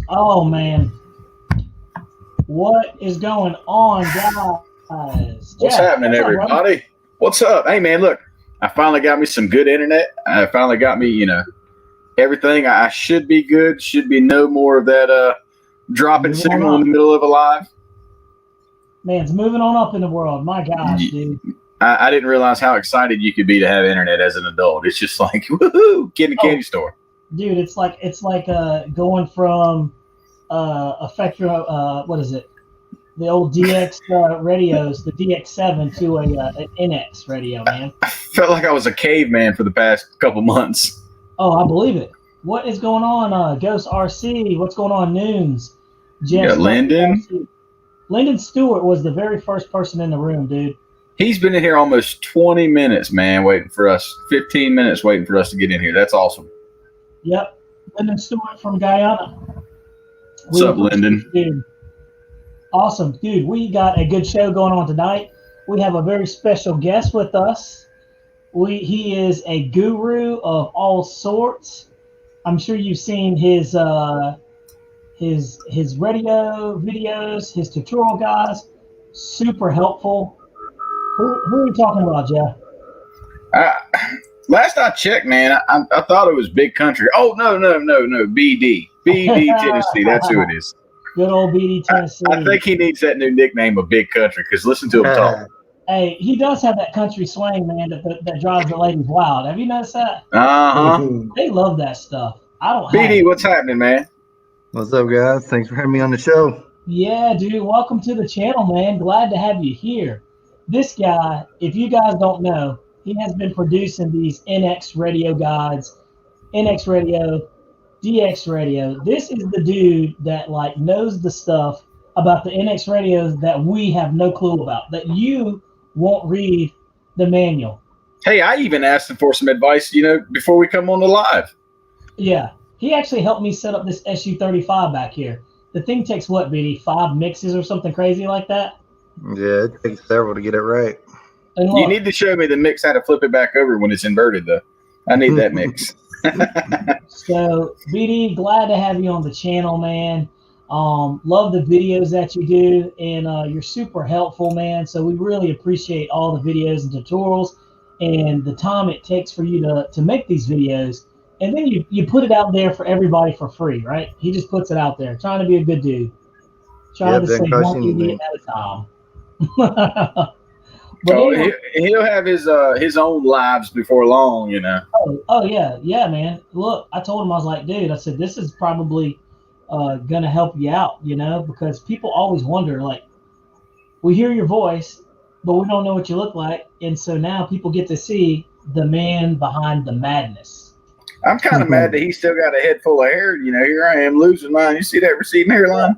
Oh man, what is going on, guys? What's happening, everybody? What's up? Hey, man, look, I finally got me some good internet. I finally got me, everything. I should be good. Should be no more of that dropping signal in the middle of a live. Man's moving on up in the world. My gosh, dude. I didn't realize how excited you could be to have internet as an adult. It's just like, woohoo, get in the candy store. Dude, it's like going from what is it? The old DX radios, the DX7 to an NX radio, man. I felt like I was a caveman for the past couple months. Oh, I believe it. What is going on, Ghost RC? What's going on, Noons? Yeah, Lyndon. Lyndon Stewart was the very first person in the room, dude. He's been in here almost 20 minutes, man, waiting for us. 15 minutes waiting for us to get in here. That's awesome. Yep. Lyndon Stewart from Guyana. What's up, Lyndon? Dude. Awesome. Dude, we got a good show going on tonight. We have a very special guest with us. He is a guru of all sorts. I'm sure you've seen his radio videos, his tutorial guides. Super helpful. Who are you talking about, Jeff? Last I checked, man, I thought it was Big Country. Oh, no, BD. BD Tennessee, that's who it is. Good old BD Tennessee. I think he needs that new nickname of Big Country, because listen to him talk. Hey, he does have that country swing, man, that drives the ladies wild. Have you noticed that? Uh-huh. They love that stuff. I don't BD, what's happening, man? What's up, guys? Thanks for having me on the show. Yeah, dude. Welcome to the channel, man. Glad to have you here. This guy, if you guys don't know, he has been producing these NX radio guides, NX radio, DX radio. This is the dude that knows the stuff about the NX radios that we have no clue about, that you won't read the manual. Hey, I even asked him for some advice, before we come on the live. Yeah. He actually helped me set up this SU-35 back here. The thing takes what, BD? 5 mixes or something crazy like that? Yeah, it takes several to get it right. And look, you need to show me the mix, how to flip it back over when it's inverted, though. I need that mix. So, BD, glad to have you on the channel, man. Love the videos that you do, and you're super helpful, man. So we really appreciate all the videos and tutorials and the time it takes for you to make these videos. And then you put it out there for everybody for free, right? He just puts it out there, trying to be a good dude. Trying to say one idiot at a time. But anyway, he'll have his own lives before long, Oh yeah, man. Look, I told him, I was like, dude, I said, this is probably gonna help you out, because people always wonder, we hear your voice, but we don't know what you look like, and so now people get to see the man behind the madness. I'm kind of mad that he still got a head full of hair. Here I am losing mine. You see that receding hairline?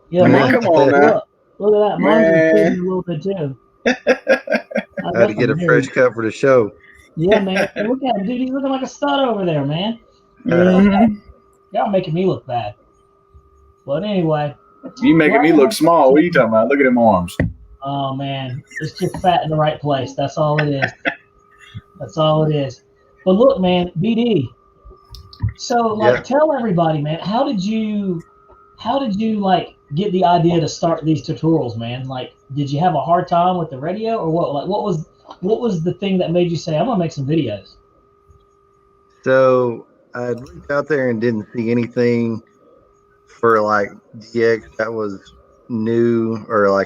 Yeah, come on now. Look at that. Mine's receding a little bit too. I had to get a fresh cut for the show. Yeah, man. Hey, look at him, dude. He's looking like a stud over there, man. Y'all making me look bad. But anyway. You making me look small. What are you talking about? Look at them arms. Oh, man. It's just fat in the right place. That's all it is. That's all it is. But look, man, BD. So, tell everybody, man, how did you get the idea to start these tutorials, man? Did you have a hard time with the radio, or what? What was the thing that made you say, I'm gonna make some videos? So I looked out there and didn't see anything for DX that was new or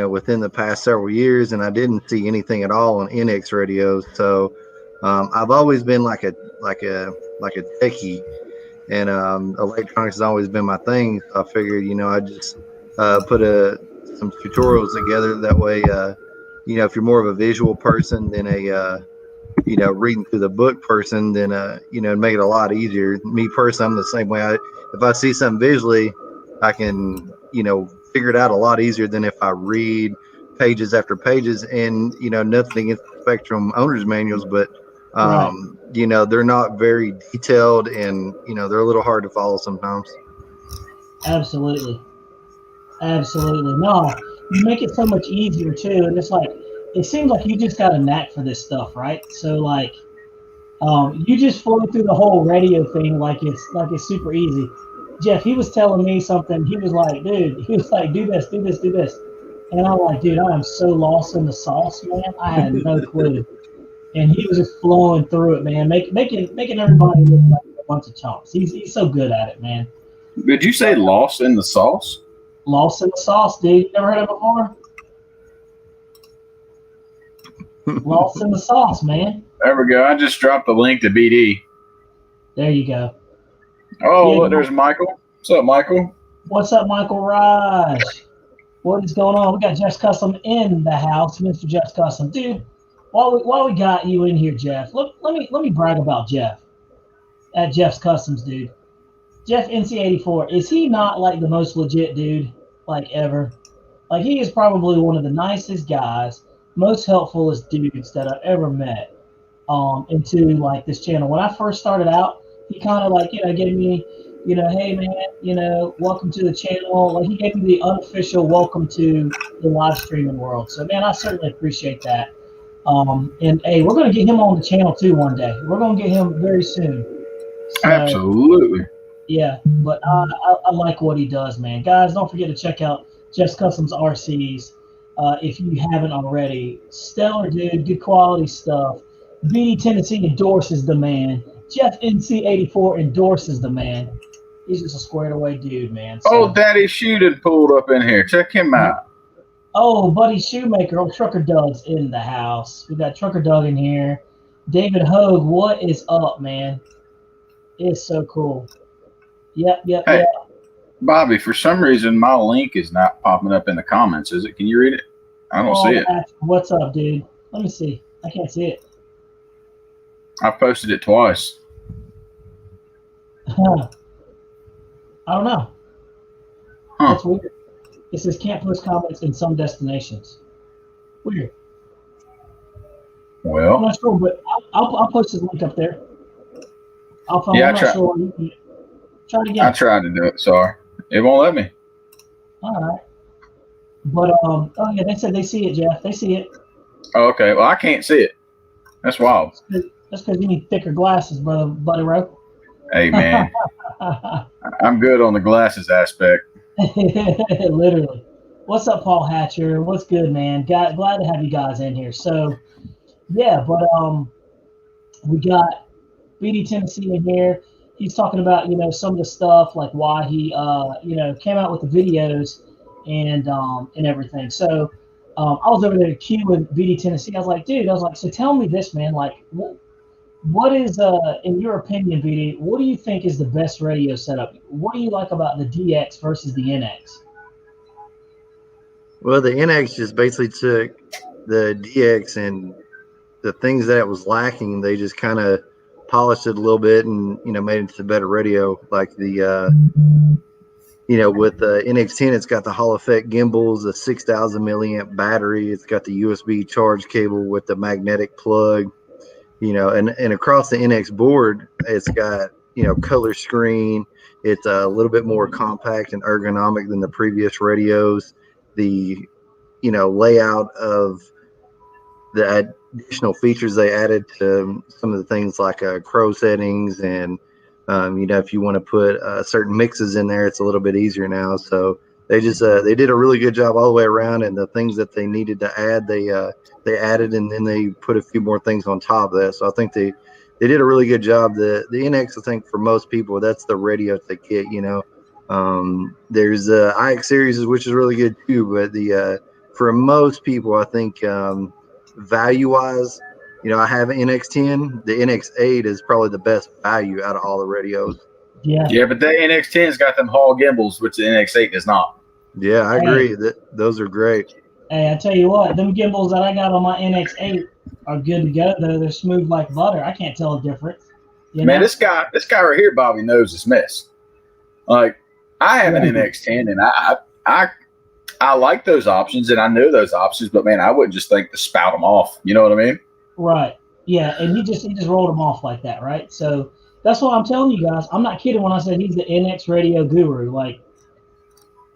within the past several years, and I didn't see anything at all on NX radios. So I've always been like a techie, and electronics has always been my thing. So I figured, I just put some tutorials together. That way, if you're more of a visual person than a reading through the book person, then make it a lot easier. Me personally, I'm the same way. If I see something visually, I can figure it out a lot easier than if I read pages after pages. And nothing against the Spectrum owner's manuals, but Right. They're not very detailed, and they're a little hard to follow sometimes. Absolutely. No, you make it so much easier too, and it seems like you just got a knack for this stuff, right? So you just flow through the whole radio thing like it's super easy. Jeff, he was telling me something. He was like, dude, he was like, do this, do this, do this. And I'm like, dude, I am so lost in the sauce, man. I had no clue. And he was just flowing through it, man, making everybody look like a bunch of chumps. He's so good at it, man. Did you say lost in the sauce? Lost in the sauce, dude. You never heard of it before? Lost in the sauce, man. There we go. I just dropped the link to BD. There you go. Oh, Yeah, look, there's Michael. What's up, Michael? What's up, Michael Raj? What is going on? We got Jeff's Custom in the house, Mr. Jeff's Custom, dude. While we got you in here, Jeff, let me brag about Jeff at Jeff's Customs, dude. Jeff NC84, is he not like the most legit dude like ever? Like, he is probably one of the nicest guys, most helpfulest dudes that I've ever met into like this channel. When I first started out, he kind of like, gave me, hey man, welcome to the channel. Like, he gave me the unofficial welcome to the live streaming world. So man, I certainly appreciate that. And hey, we're gonna get him on the channel too one day. We're gonna get him very soon. So, absolutely. Yeah, but I like what he does, man. Guys, don't forget to check out Jeff's Customs RCs if you haven't already. Stellar dude, good quality stuff. BD Tennessee endorses the man. Jeff NC84 endorses the man. He's just a squared away dude, man. So, oh, Daddy Shootin' pulled up in here. Check him out. Oh, Buddy Shoemaker, old Trucker Doug's in the house. We got Trucker Doug in here. David Hogue, what is up, man? It's so cool. Yep. Hey, Bobby, for some reason, my link is not popping up in the comments. Is it? Can you read it? I don't see it. What's up, dude? Let me see. I can't see it. I posted it twice. I don't know. Huh. That's weird. It says can't post comments in some destinations. Weird. Well, I'm not sure, but I'll post his link up there. I'm not sure. Try it again. I tried to do it. Sorry, it won't let me. All right. But oh yeah, they said they see it, Jeff. They see it. Oh, okay. Well, I can't see it. That's wild. That's because you need thicker glasses, buddy Rowe. Hey man, I'm good on the glasses aspect. Literally. What's up, Paul Hatcher? What's good, man? Glad to have you guys in here. So yeah, but we got BD Tennessee in here. He's talking about some of the stuff, like why he came out with the videos and everything. So I was over there to Q with BD Tennessee. I was like, dude, so tell me this, man. Like, what is in your opinion, BD? What do you think is the best radio setup? What do you like about the DX versus the NX? Well, the NX just basically took the DX and the things that it was lacking. They just kind of polished it a little bit and made it into a better radio. Like the with the NX10, it's got the Hall effect gimbals, a 6,000 milliamp battery. It's got the USB charge cable with the magnetic plug. And across the NX board, it's got color screen. It's a little bit more compact and ergonomic than the previous radios. The layout of the additional features they added to some of the things like crow settings and if you want to put certain mixes in there, it's a little bit easier now. So they just they did a really good job all the way around, and the things that they needed to add, they added, and then they put a few more things on top of that. So I think they did a really good job. The NX, I think for most people, that's the radio they get. There's IX series, which is really good too, but the for most people, I think value wise, I have an NX10. The NX8 is probably the best value out of all the radios. Yeah, but the NX10's got them Hall gimbals, which the NX8 does not. Yeah, I agree. Those are great. Hey, I tell you what, them gimbals that I got on my NX8 are good to go. They're smooth like butter. I can't tell the difference. Man, this guy right here, Bobby, knows his mess. Like, I have an NX10, and I like those options, and I know those options, but man, I wouldn't just think to spout them off. You know what I mean? Right. Yeah, and he just rolled them off like that, right? So that's what I'm telling you guys. I'm not kidding when I said he's the NX radio guru. Like,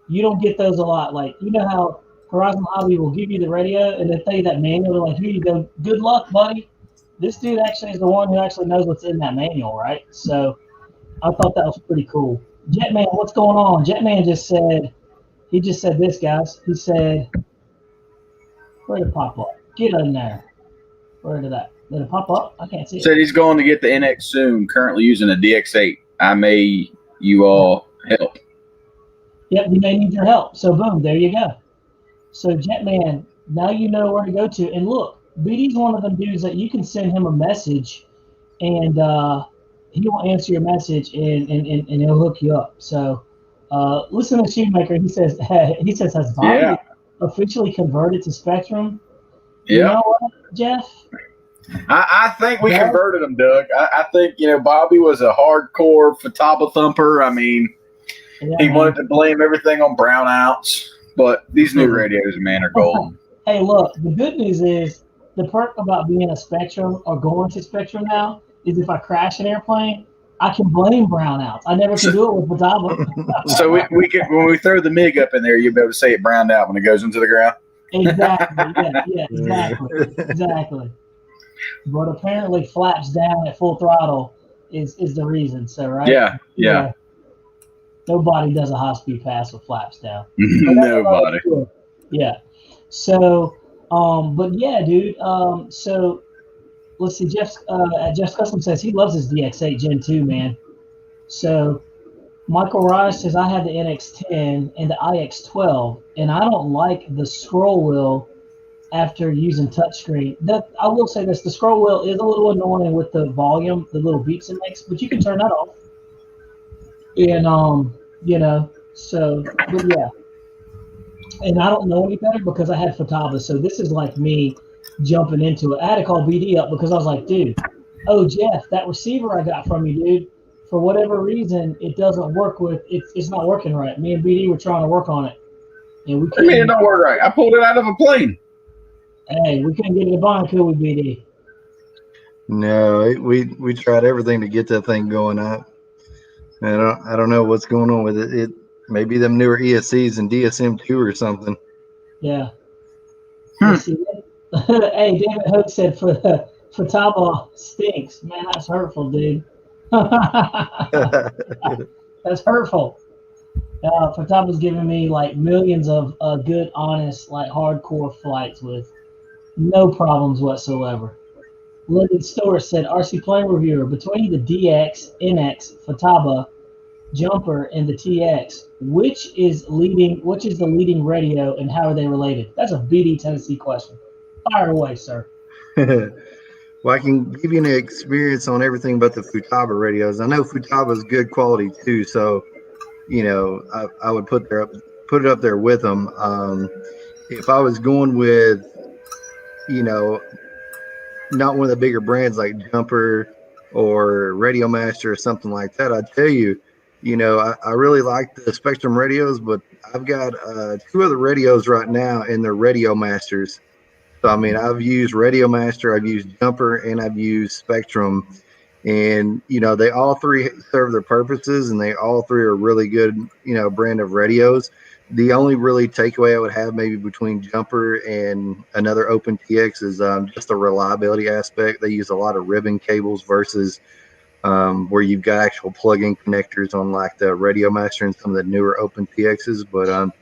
you don't get those a lot. Like, how Horizon Hobby will give you the radio and they tell you that manual. They're like, here you go. Good luck, buddy. This dude actually is the one who actually knows what's in that manual, right? So I thought that was pretty cool. Jetman, what's going on? Jetman just said this, guys. He said, where did it pop up? Get in there. Where did it pop up? I can't see it. Said he's going to get the NX soon, currently using a DX8. I may you all help. Yep, you may need your help. So boom, there you go. So Jetman, now you know where to go to. And look, BD's one of them dudes that you can send him a message and he will answer your message and he'll hook you up. So listen to Shoemaker. He says has Bobby officially converted to Spectrum? Yeah. You know what, Jeff? I think we converted him, Doug. I think, Bobby was a hardcore Futaba thumper. I mean, he wanted to blame everything on brownouts, but these new radios, man, are golden. Hey, look, the good news is the perk about being a Spectrum or going to Spectrum now is if I crash an airplane, I can blame brownouts. I never can do it with Futaba. So we can, when we throw the MiG up in there, you'll be able to say it browned out when it goes into the ground. Exactly. Exactly. But apparently, flaps down at full throttle is the reason. So right? Yeah. Nobody does a high speed pass with flaps down. Nobody. Yeah. So, but yeah, dude. So let's see. Jeff's Custom says he loves his DX8 Gen 2, man. So Michael Raj says I had the NX10 and the IX12, and I don't like the scroll wheel after using touchscreen. I will say this: the scroll wheel is a little annoying with the volume, the little beeps it makes, but you can turn that off. And so but yeah. And I don't know any better because I had Futaba, so this is like me jumping into it. I had to call BD up because I was like, dude, Jeff, that receiver I got from you, dude, for whatever reason, it doesn't work it's not working right. Me and BD were trying to work on it. And we couldn't. I mean, it don't work right. I pulled it out of a plane. Hey, we couldn't get it to bond, could we, BD? No, we tried everything to get that thing going up. I don't know what's going on with it. It maybe them newer ESCs and DSM2 or something. Yeah. Hey, David Hoke said Futaba stinks. Man, that's hurtful, dude. That's hurtful. Futaba's giving me like millions of good, honest, like hardcore flights with no problems whatsoever. Lyndon Stewart said, Rcplanereviewer, between the DX, NX, Futaba, Jumper, and the TX, which is the leading radio and how are they related? That's a BD Tennessee question. Fire away, sir. Well, I can give you an experience on everything but the Futaba radios. I know Futaba is good quality too, so I would put it up there with them. If I was going with, not one of the bigger brands like Jumper or Radio Master or something like that, I'd tell you, I really like the Spectrum radios, but I've got 2 other radios right now, and they're Radio Masters. So, I mean, I've used Radio Master, I've used Jumper, and I've used Spectrum. And, they all 3 serve their purposes, and they all 3 are really good, brand of radios. The only really takeaway I would have maybe between Jumper and another Open TX is just the reliability aspect. They use a lot of ribbon cables versus where you've got actual plug-in connectors on like the Radio Master and some of the newer Open TXs. But,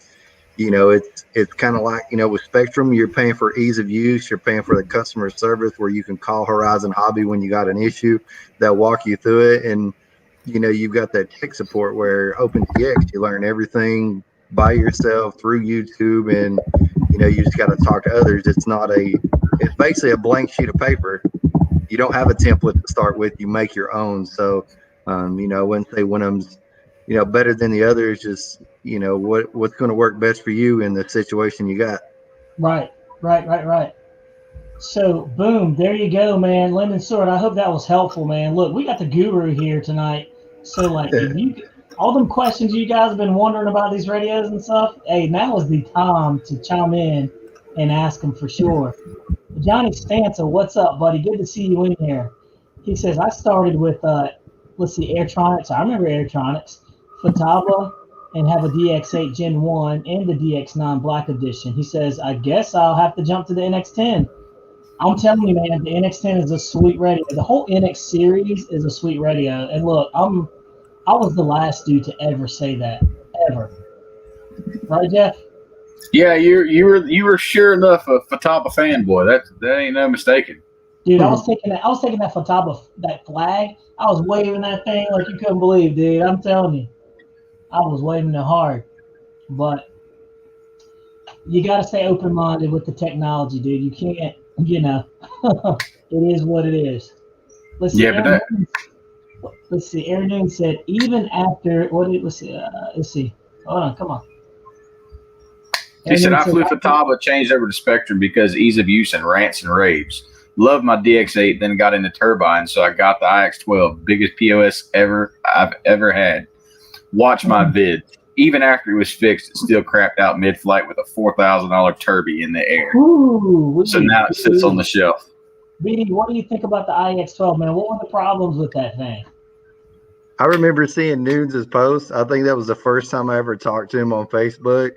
it's kind of like, with Spectrum, you're paying for ease of use. You're paying for the customer service where you can call Horizon Hobby when you got an issue. They'll walk you through it. And, you've got that tech support where Open TX, you learn everything by yourself through YouTube, and you just got to talk to others. It's basically a blank sheet of paper. You don't have a template to start with. You make your own. So I wouldn't say one of them's better than the others. Just what's going to work best for you in the situation you got. Right. So boom, there you go, man. Lyndon Stewart, I hope that was helpful, man. Look, we got the guru here tonight. So like all them questions you guys have been wondering about these radios and stuff, hey, now is the time to chime in and ask them for sure. Johnny Stanza, what's up, buddy? Good to see you in here. He says, I started with, Airtronics. I remember Airtronics, Futaba, and have a DX8 Gen 1 and the DX9 Black Edition. He says, I guess I'll have to jump to the NX10. I'm telling you, man, the NX10 is a sweet radio. The whole NX series is a sweet radio. And look, I was the last dude to ever say that, ever. Right, Jeff? Yeah, you were sure enough a Fataba fanboy. That ain't no mistaken. Dude, I was taking that Fataba, that flag. I was waving that thing like you couldn't believe, dude. I'm telling you, I was waving it hard. But you got to stay open-minded with the technology, dude. You can't, it is what it is. Let's see. Yeah, Let's see. Aaron Noon said even after let's see. Hold on, come on. he said I flew after- Fataba, changed over to Spectrum because ease of use and rants and raves. Loved my DX8, then got into turbine, so I got the IX12, biggest POS I've ever had. Watch my vid. Even after it was fixed, it still crapped out mid-flight with a $4,000 Turby in the air. Ooh, So now it sits on the shelf. BD, what do you think about the IX12, man? What were the problems with that thing? I remember seeing Nunes' post. I think that was the first time I ever talked to him on Facebook.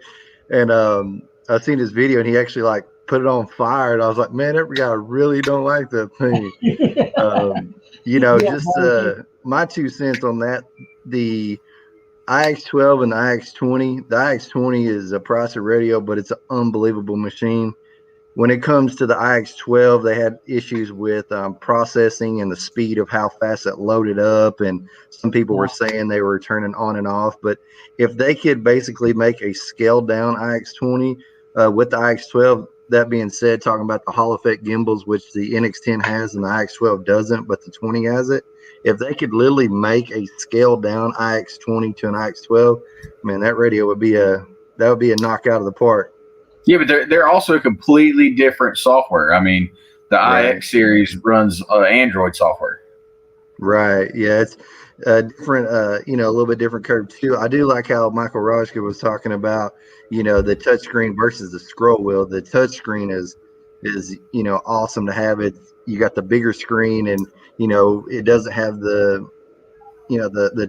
And I seen his video, and he actually like put it on fire. And I was like, man, that guy really don't like that thing. My 2 cents on that, the IX12 and the IX20. The IX20 is a processor radio, but it's an unbelievable machine. When it comes to the IX12, they had issues with processing and the speed of how fast it loaded up. And some people were saying they were turning on and off. But if they could basically make a scaled down IX20 with the IX12, that being said, talking about the Hall effect gimbals, which the NX10 has and the IX12 doesn't, but the 20 has it. If they could literally make a scaled down IX20 to an IX12, man, that radio would be a knockout of the park. Yeah, but they're also completely different software. I mean, the IX series runs Android software. Right. Yeah, it's different. A little bit different curve too. I do like how Michael Rajka was talking about, the touchscreen versus the scroll wheel. The touchscreen is awesome to have. It. You got the bigger screen, and it doesn't have the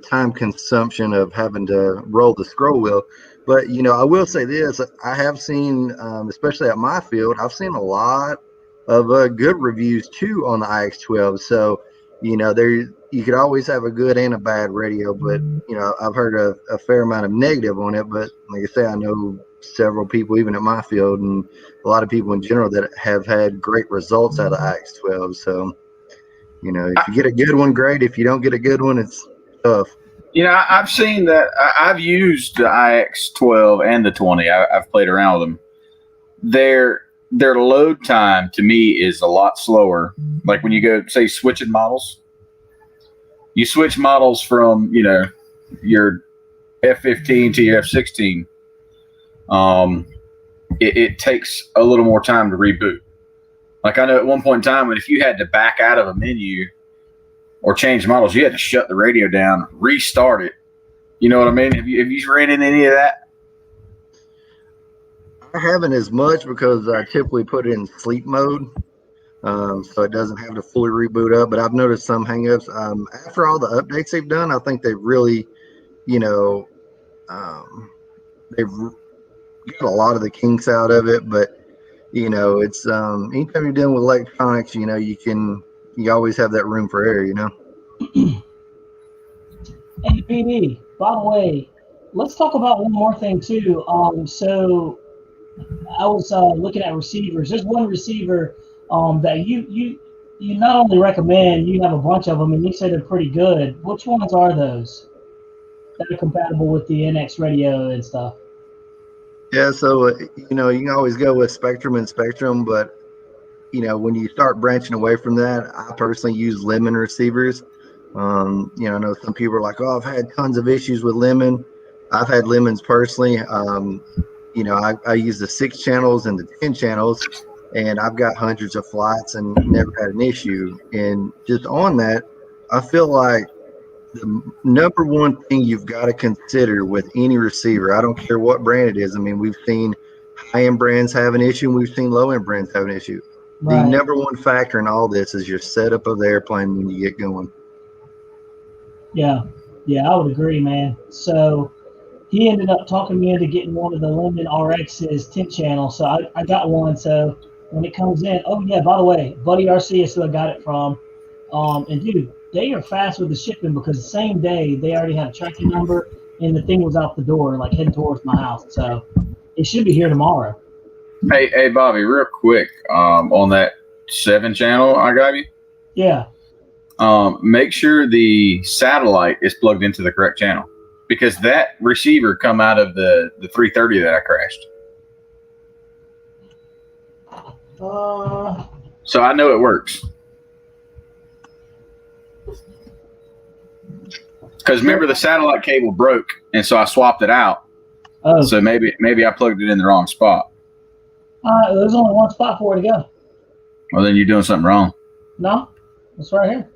time consumption of having to roll the scroll wheel. But, I will say this, I have seen, especially at my field, I've seen a lot of good reviews too on the IX12. So, you could always have a good and a bad radio, but, I've heard a fair amount of negative on it. But like I say, I know several people, even at my field, and a lot of people in general that have had great results out of the IX12. So, if you get a good one, great. If you don't get a good one, it's tough. I've seen that. I've used the IX12 and the 20. I've played around with them. Their load time to me is a lot slower. Like when you go, say, switching models, you switch models from your F15 to your F16. It takes a little more time to reboot. Like I know at one point in time, when if you had to back out of a menu or change models, you had to shut the radio down, restart it. You know what I mean? Have you ran into any of that? I haven't as much because I typically put it in sleep mode, so it doesn't have to fully reboot up. But I've noticed some hangups. After all the updates they've done, I think they've really, they've got a lot of the kinks out of it. But it's anytime you're dealing with electronics, you always have that room for error, Hey, PD, by the way, let's talk about one more thing too. So I was looking at receivers. There's one receiver that you not only recommend, you have a bunch of them, and you say they're pretty good. Which ones are those that are compatible with the NX radio and stuff? Yeah, so you can always go with Spectrum, but when you start branching away from that, I personally use Lemon receivers. I know some people are like, oh, I've had tons of issues with Lemon. I've had Lemons personally. I use the 6 channels and the 10 channels, and I've got hundreds of flights and never had an issue. And just on that, I feel like the number one thing you've got to consider with any receiver, I don't care what brand it is. I mean, we've seen high-end brands have an issue, and we've seen low-end brands have an issue. Right. The number one factor in all this is your setup of the airplane when you get going. Yeah, I would agree, man. So he ended up talking me into getting one of the Lemon RX's 10 channel. So I got one. So when it comes in, oh yeah, by the way, Buddy RC is who I got it from. And dude, they are fast with the shipping because the same day they already had a tracking number and the thing was out the door, like heading towards my house. So it should be here tomorrow. Hey, Bobby, real quick, on that 7 channel I got you. Yeah. Make sure the satellite is plugged into the correct channel, because that receiver come out of the 330 that I crashed. So I know it works. Because remember, the satellite cable broke, and so I swapped it out. Oh. So maybe I plugged it in the wrong spot. There's only one spot for it to go. Well, then you're doing something wrong. No, it's right here.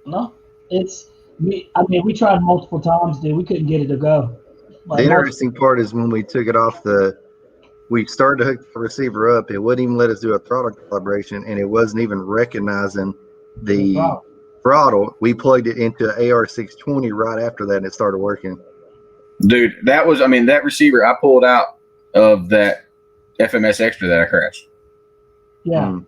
No, we tried multiple times, dude. We couldn't get it to go. Like, the interesting part is when we took it off we started to hook the receiver up. It wouldn't even let us do a throttle calibration, and it wasn't even recognizing the throttle. We plugged it into AR620 right after that, and it started working. Dude, that receiver I pulled out of that FMS Extra that I crashed. Yeah.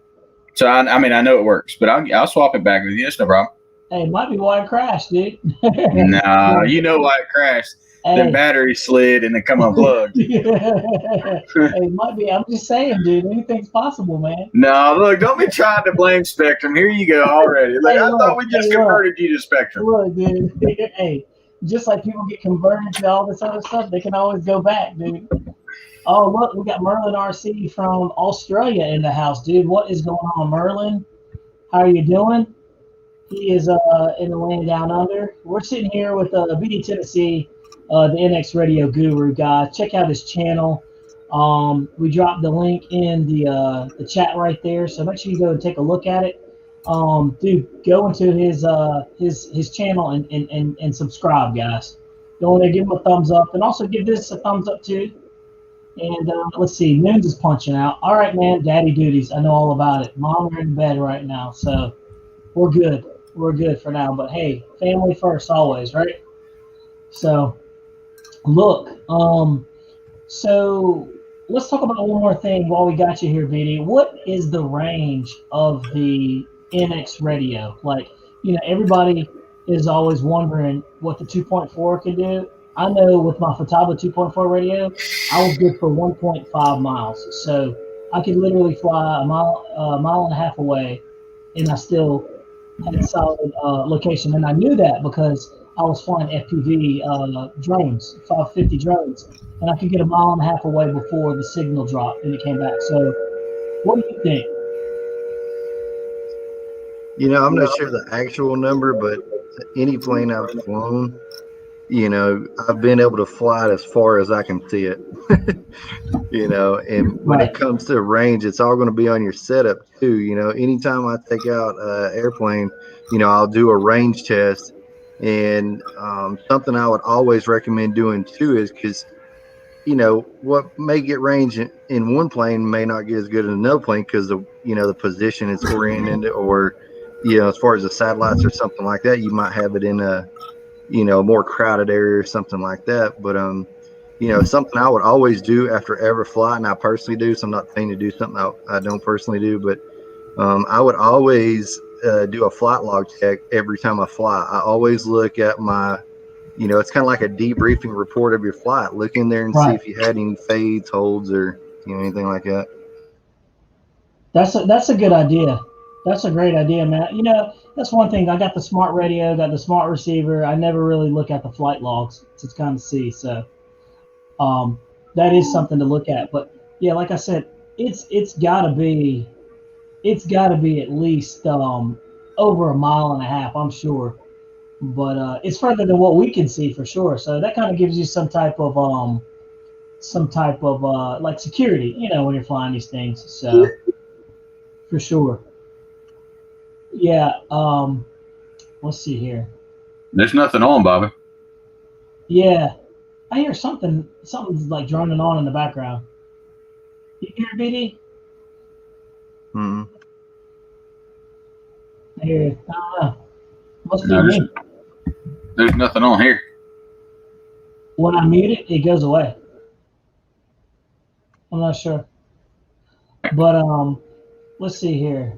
So I know it works, but I'll swap it back with you. It's no problem. Hey, it might be why it crashed, dude. Nah, you know why it crashed. Hey. The battery slid and it come unplugged. Hey, it might be. I'm just saying, dude. Anything's possible, man. No, look, don't be trying to blame Spectrum. Here you go already. Like, I thought we just converted you to Spectrum. Look, dude. Hey, just like people get converted to all this other stuff, they can always go back, dude. Oh, look, we got Merlin RC from Australia in the house, dude. What is going on, Merlin? How are you doing? He is in the land down under. We're sitting here with BD Tennessee, the NX Radio Guru guy. Check out his channel. We dropped the link in the chat right there, so make sure you go and take a look at it. Dude, go into his channel and subscribe, guys. Go in there, give him a thumbs up, and also give this a thumbs up too. And let's see, Moons is punching out. All right, man, daddy duties. I know all about it. Mom are in bed right now, so we're good. We're good for now. But hey, family first always, right? So, look, so let's talk about one more thing while we got you here, BD. What is the range of the NX radio? Like, everybody is always wondering what the 2.4 can do. I know with my Futaba 2.4 radio, I was good for 1.5 miles. So I could literally fly a mile and a half away, and I still had a solid location. And I knew that because I was flying FPV drones, 550 drones, and I could get a mile and a half away before the signal dropped and it came back. So what do you think? I'm not sure the actual number, but any plane I've flown, I've been able to fly it as far as I can see it. And when it comes to range, it's all going to be on your setup too. Anytime I take out an airplane, I'll do a range test. And something I would always recommend doing too is because, what may get range in one plane may not get as good in another plane because the position it's oriented, or as far as the satellites or something like that, you might have it in a more crowded area or something like that. But something I would always do after every flight, and I personally do, so I'm not saying to do something I don't personally do, but I would always do a flight log check every time I fly. I always look at my, it's kind of like a debriefing report of your flight. Look in there and see if you had any fades, holds, or anything like that. That's a good idea. That's a great idea, man. That's one thing. I got the smart radio, got the smart receiver. I never really look at the flight logs to kind of see. So that is something to look at. But yeah, like I said, it's gotta be at least over a mile and a half, I'm sure. But it's further than what we can see for sure. So that kind of gives you some type of like security, when you're flying these things. So for sure. Yeah, let's see here. There's nothing on, Bobby. Yeah, I hear something's like droning on in the background. You hear it, BD? I hear it. I don't know. Must be me. There's nothing on here. When I mute it, it goes away. I'm not sure. But let's see here.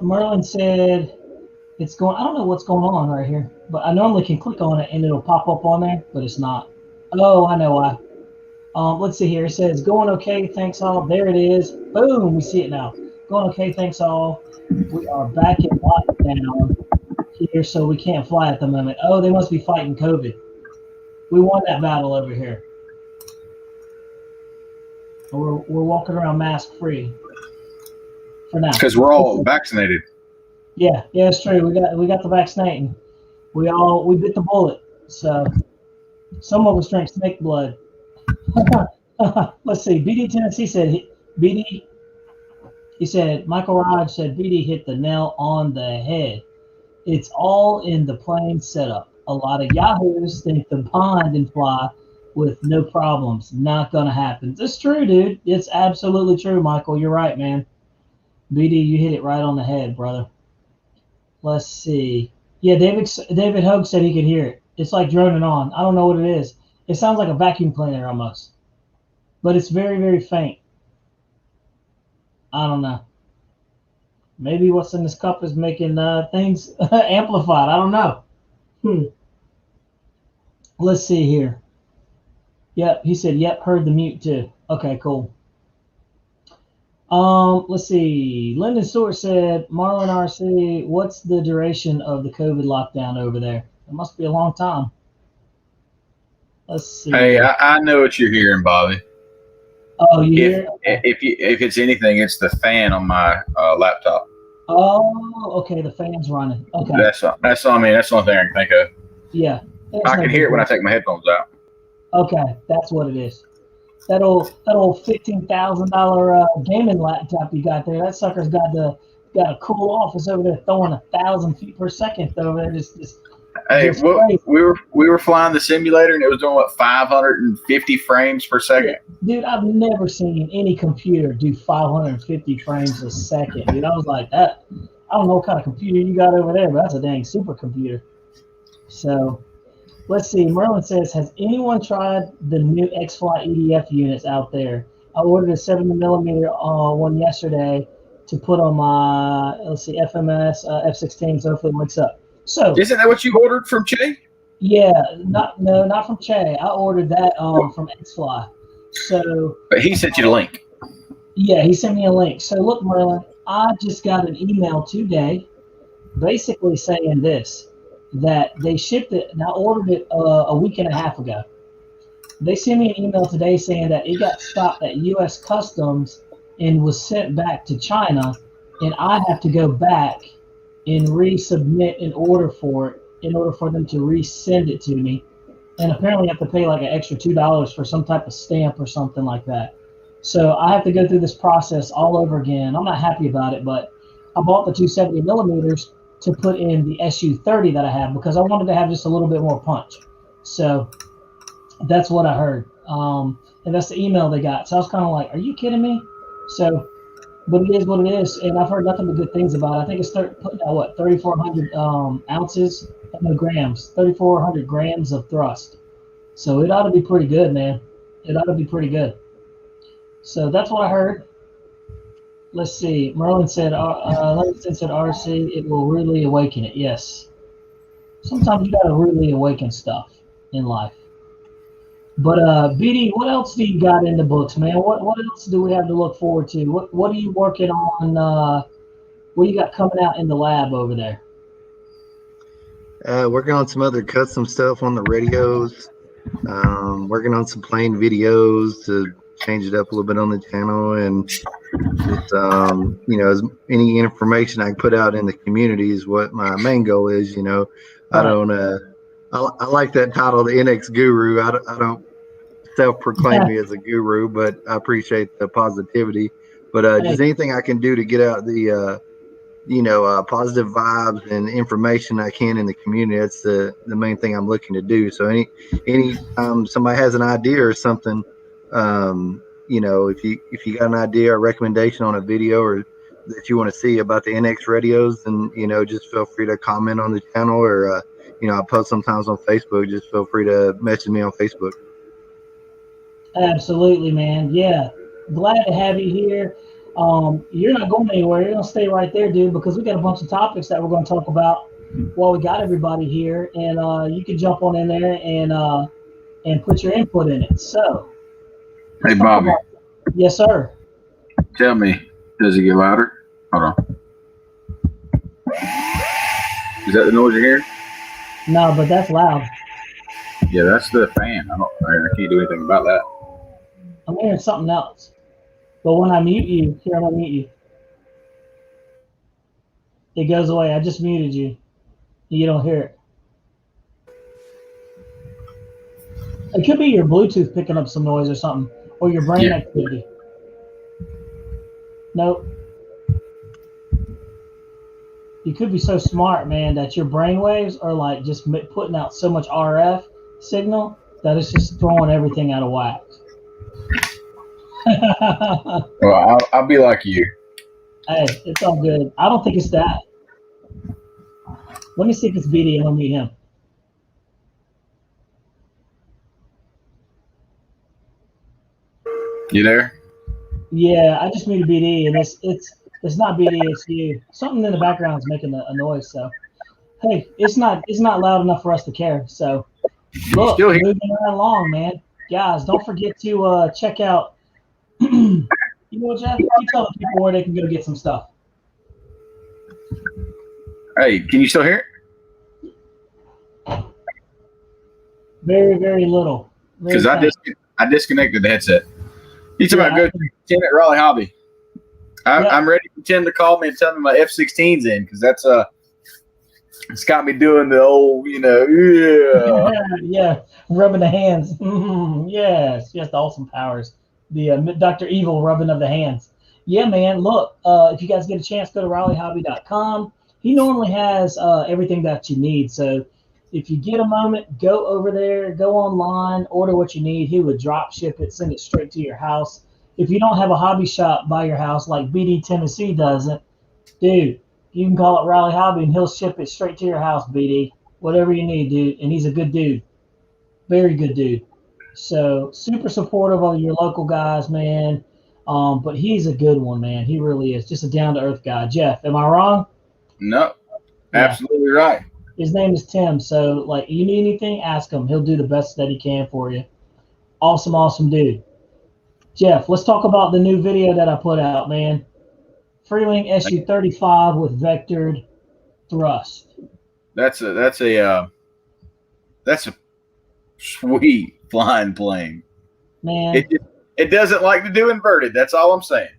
Merlin said it's going. I don't know what's going on right here, but I normally can click on it and it'll pop up on there, but it's not. Oh, I know why. Let's see here. It says going okay, thanks all. There it is. Boom, we see it now. Going okay, thanks all. We are back in lockdown here, so we can't fly at the moment. Oh, they must be fighting COVID. We won that battle over here. We're walking around mask free for now. Because we're all vaccinated. Yeah, it's true. We got the vaccinating. We bit the bullet. So some of us drank snake blood. Let's see. BD Tennessee said BD. He said Michael Raj said BD hit the nail on the head. It's all in the plane setup. A lot of yahoos think the pond can fly with no problems. Not gonna happen. It's true, dude. It's absolutely true, Michael. You're right, man. BD, you hit it right on the head, brother. Let's see. Yeah, David Hogue said he could hear it. It's like droning on. I don't know what it is. It sounds like a vacuum cleaner almost, but it's very, very faint. I don't know. Maybe what's in this cup is making things amplified. I don't know. Let's see here. Yep, he said, yep, heard the mute too. Okay, cool. Let's see. Lyndon Stewart said, Marlon RC, what's the duration of the COVID lockdown over there? It must be a long time. Let's see. Hey, I know what you're hearing, Bobby. Oh, you hear? If it's anything, it's the fan on my laptop. Oh, okay. The fan's running. Okay. That's the only thing I can think of. Yeah. I can hear it when I take my headphones out. Okay, that's what it is. That old $15,000 gaming laptop you got there. That sucker's got a cool off. It's over there throwing 1,000 feet per second over there. Hey, we were flying the simulator and it was doing 550 frames per second. Dude, I've never seen any computer do 550 frames a second. Dude, I was like, that. I don't know what kind of computer you got over there, but that's a dang supercomputer. So, let's see. Merlin says, has anyone tried the new X-Fly EDF units out there? I ordered a 70mm one yesterday to put on my FMS F-16. So hopefully it wakes up. So isn't that what you ordered from Che? Yeah, not from Che. I ordered that from X-Fly. So, but he sent you the link. Yeah, he sent me a link. So look, Merlin, I just got an email today, basically saying this, that they shipped it, and I ordered it a week and a half ago. They sent me an email today saying that it got stopped at U.S. Customs and was sent back to China, and I have to go back and resubmit an order for it in order for them to resend it to me. And apparently I have to pay like an extra $2 for some type of stamp or something like that. So I have to go through this process all over again. I'm not happy about it, but I bought the 270mm to put in the SU-30 that I have because I wanted to have just a little bit more punch. So that's what I heard. And that's the email they got. So I was kind of like, are you kidding me? So, but it is what it is. And I've heard nothing but good things about it. I think it's putting out, 3,400 ounces, no grams, 3,400 grams of thrust. So it ought to be pretty good, man. It ought to be pretty good. So that's what I heard. Let's see. Merlin said, RC, it will really awaken it. Yes. Sometimes you got to really awaken stuff in life. But BD, what else do you got in the books, man? What else do we have to look forward to? What are you working on? What you got coming out in the lab over there? Working on some other custom stuff on the radios. Working on some plane videos to change it up a little bit on the channel, and just as any information I can put out in the community is what my main goal is. I don't. I like that title, the NX Guru. I don't self-proclaim me as a guru, but I appreciate the positivity. But just anything I can do to get out the positive vibes and information I can in the community, that's the main thing I'm looking to do. So any somebody has an idea or something, if you got an idea or recommendation on a video or that you want to see about the NX radios, then just feel free to comment on the channel, or I post sometimes on Facebook. Just feel free to message me on Facebook. Absolutely, man. Yeah, glad to have you here. You're not going anywhere. You're gonna stay right there, dude, because we got a bunch of topics that we're gonna talk about while we got everybody here, and you can jump on in there and put your input in it. So, Hey, Bobby. Yes, sir. Tell me, does it get louder? Hold on. Is that the noise you're hearing? No, but that's loud. Yeah, that's the fan. I can't do anything about that. I'm hearing something else. But when I mute you, here, I'm gonna mute you. It goes away. I just muted you. You don't hear it. It could be your Bluetooth picking up some noise or something, or your brain activity. Nope. You could be so smart, man, that your brain waves are like just putting out so much RF signal that it's just throwing everything out of whack. Well, I'll be like you. Hey, it's all good. I don't think it's that. Let me see if it's BD and I'll meet him. You there? Yeah, I just muted BD, and it's not BD, it's you. Something in the background is making a noise. So, hey, it's not loud enough for us to care. So, look, moving right along, man. Guys, don't forget to check out. You know what, Jeff? You tell the people where they can go get some stuff. Hey, can you still hear it? Very, very little. Because I disconnected the headset. You talking about go to Tim at Raleigh Hobby? I'm ready for Tim to call me and tell me my F-16's in, because that's it's got me doing the old, yeah, rubbing the hands. Yes, the Austin Powers, the Dr. Evil rubbing of the hands. Yeah, man. Look, if you guys get a chance, go to RaleighHobby.com. He normally has everything that you need. So if you get a moment, go over there, go online, order what you need. He would drop ship it, send it straight to your house. If you don't have a hobby shop by your house like BD Tennessee doesn't, dude, you can call it Raleigh Hobby and he'll ship it straight to your house, BD. Whatever you need, dude. And he's a good dude. Very good dude. So super supportive of your local guys, man. But he's a good one, man. He really is. Just a down-to-earth guy. Jeff, am I wrong? No, absolutely right. His name is Tim. So, like, you need anything, ask him. He'll do the best that he can for you. Awesome, awesome dude. Jeff, let's talk about the new video that I put out, man. Freewing SU-35 with vectored thrust. That's a sweet flying plane. Man. It doesn't like to do inverted. That's all I'm saying.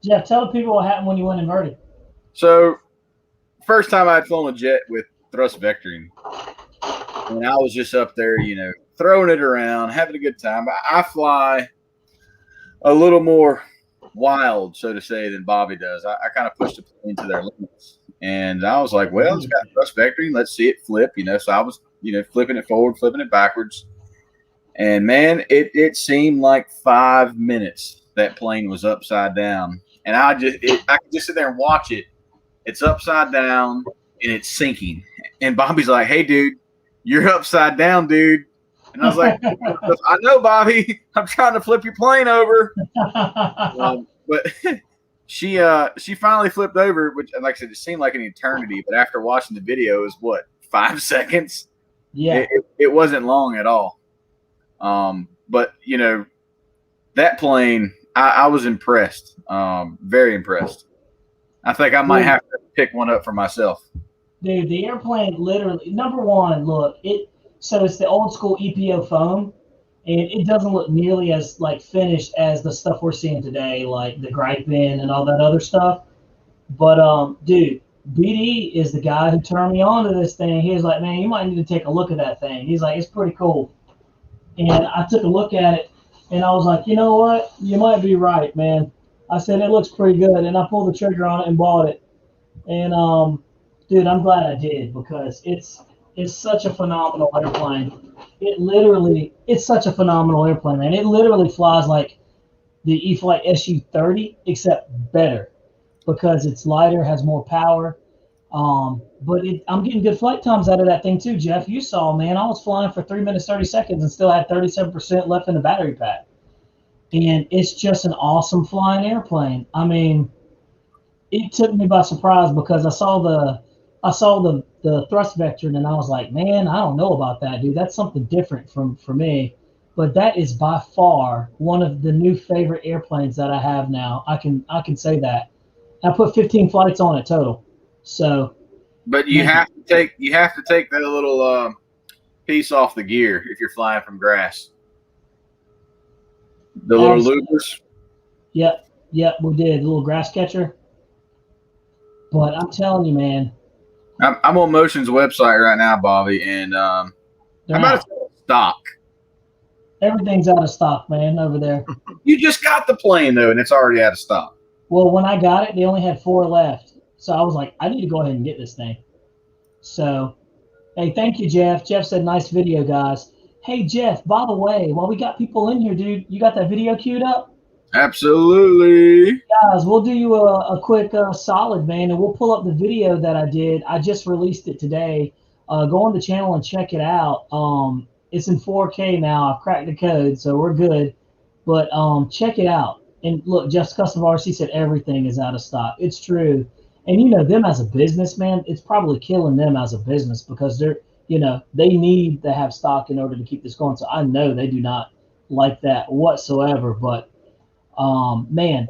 Jeff, tell the people what happened when you went inverted. So, first time I had flown a jet with thrust vectoring, and I was just up there, throwing it around, having a good time. I fly a little more wild, so to say, than Bobby does. I kind of pushed the plane to their limits, and I was like, well, it's got thrust vectoring. Let's see it flip, So I was, flipping it forward, flipping it backwards. And man, it seemed like 5 minutes that plane was upside down, and I could just sit there and watch it. It's upside down and it's sinking. And Bobby's like, "Hey, dude, you're upside down, dude." And I was like, "I know, Bobby. I'm trying to flip your plane over." But she finally flipped over, which, like I said, it seemed like an eternity. But after watching the video, it was what, 5 seconds? Yeah, it wasn't long at all. But that plane, I was impressed, very impressed. I think I might have to pick one up for myself. Dude, the airplane literally, number one, look, so it's the old school EPO foam, and it doesn't look nearly as like finished as the stuff we're seeing today, like the Gripin and all that other stuff. But dude, BD is the guy who turned me on to this thing. He was like, "Man, you might need to take a look at that thing." He's like, "It's pretty cool." And I took a look at it, and I was like, "You know what? You might be right, man." I said, "It looks pretty good," and I pulled the trigger on it and bought it. And dude, I'm glad I did, because it's such a phenomenal airplane. It's such a phenomenal airplane, man. It literally flies like the E-Flight SU-30, except better, because it's lighter, has more power. But I'm getting good flight times out of that thing too, Jeff. You saw, man, I was flying for 3 minutes, 30 seconds and still had 37% left in the battery pack. and it's just an awesome flying airplane. I mean, it took me by surprise because I saw the thrust vector and I was like, man, I don't know about that, dude. That's something different for me. But that is by far one of the new favorite airplanes that I have now. I can say that. I put 15 flights on it total. So, But you man, have to take that little piece off the gear if you're flying from grass. The little loopers. Yep, yep, we did. A little grass catcher. But I'm telling you, man, I'm on Motion's website right now, Bobby, and how they're about out. a stock? Everything's out of stock, man, over there. You just got the plane though, and it's already out of stock. Well, when I got it, they only had 4 left. So I was like, I need to go ahead and get this thing. So, hey, thank you, Jeff. Jeff said, nice video, guys. Hey, Jeff, by the way, while we got people in here, dude, you got that video queued up? Absolutely. Guys, we'll do you a quick solid, man, and we'll pull up the video that I did. I just released it today. Go on the channel and check it out. It's in 4K now. I've cracked the code, so we're good. But check it out. And look, Jeff's Custom RC said everything is out of stock. It's true. And you know, them as a business, man, it's probably killing them as a business because they need to have stock in order to keep this going. So I know they do not like that whatsoever. But man,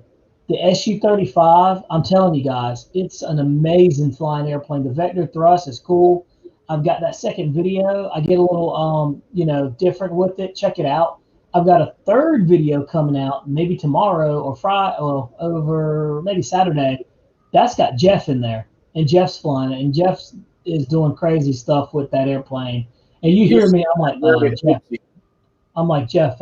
the SU-35, I'm telling you guys, it's an amazing flying airplane. The vector thrust is cool. I've got that second video. I get a little, different with it. Check it out. I've got a third video coming out maybe tomorrow or Friday or over maybe Saturday. That's got Jeff in there, and Jeff's flying it, and Jeff is doing crazy stuff with that airplane. And you hear me, I'm like, Jeff. I'm like, Jeff,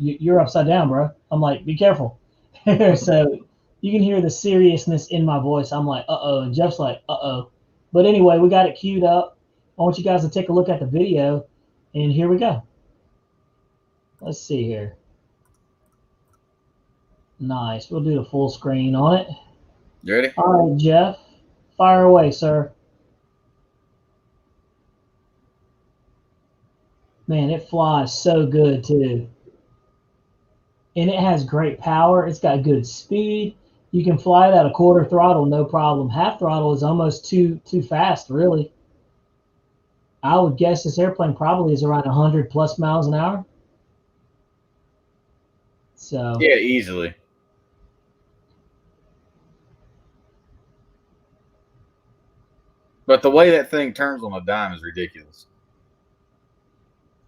you're upside down, bro. I'm like, be careful. So you can hear the seriousness in my voice. I'm like, uh-oh. And Jeff's like, uh-oh. But anyway, we got it queued up. I want you guys to take a look at the video. And here we go. Let's see here. Nice. We'll do the full screen on it. You ready? All right, Jeff. Fire away, sir. Man, it flies so good, too. And it has great power. It's got good speed. You can fly it at a quarter throttle, no problem. Half throttle is almost too fast, really. I would guess this airplane probably is around 100 plus miles an hour. So yeah, easily. But the way that thing turns on a dime is ridiculous.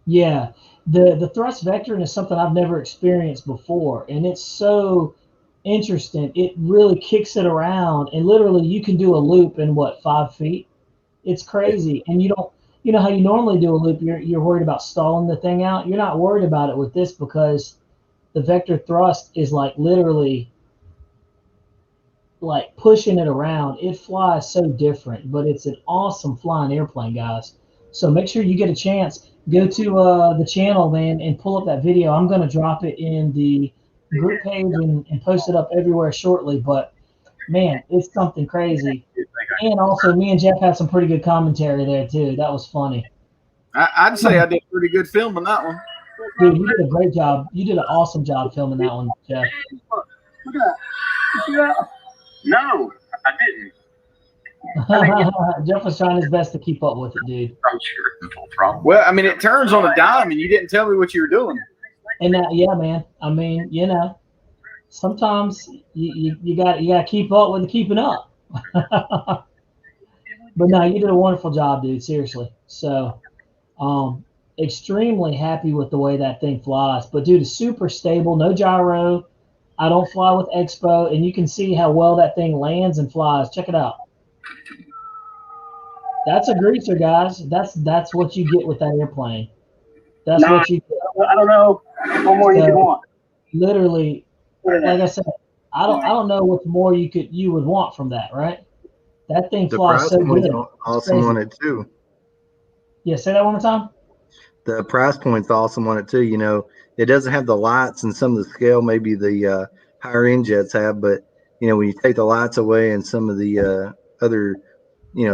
Yeah, the thrust vectoring is something I've never experienced before, and it's so interesting. It really kicks it around, and literally you can do a loop in 5 feet. It's crazy, and you know how you normally do a loop, you're worried about stalling the thing out. You're not worried about it with this because the vector thrust is like literally like pushing it around. It flies so different, but it's an awesome flying airplane, guys. So make sure you get a chance. Go to the channel, man, and pull up that video. I'm going to drop it in the group page and post it up everywhere shortly. But, man, it's something crazy. And also, me and Jeff had some pretty good commentary there, too. That was funny. I'd say I did pretty good filming that one. Dude, you did a great job. You did an awesome job filming that one, Jeff. Look at that. You see that? No, I didn't. Jeff was trying his best to keep up with it, dude. I'm sure it's no problem. Well, I mean, it turns on a dime, and you didn't tell me what you were doing. And yeah, man. I mean, sometimes you got to keep up with the keeping up. But no, you did a wonderful job, dude. Seriously. So, extremely happy with the way that thing flies. But dude, it's super stable, no gyro. I don't fly with Expo, and you can see how well that thing lands and flies. Check it out. That's a greaser, guys. That's what you get with that airplane. That's what you get. I don't know what more you could want. Literally, like I said, I don't know what more you would want from that, right? That thing flies so good. Awesome on it too. Yeah, say that one more time. The price point's awesome on it too. You know, it doesn't have the lights and some of the scale maybe the higher end jets have, but you know, when you take the lights away and some of the other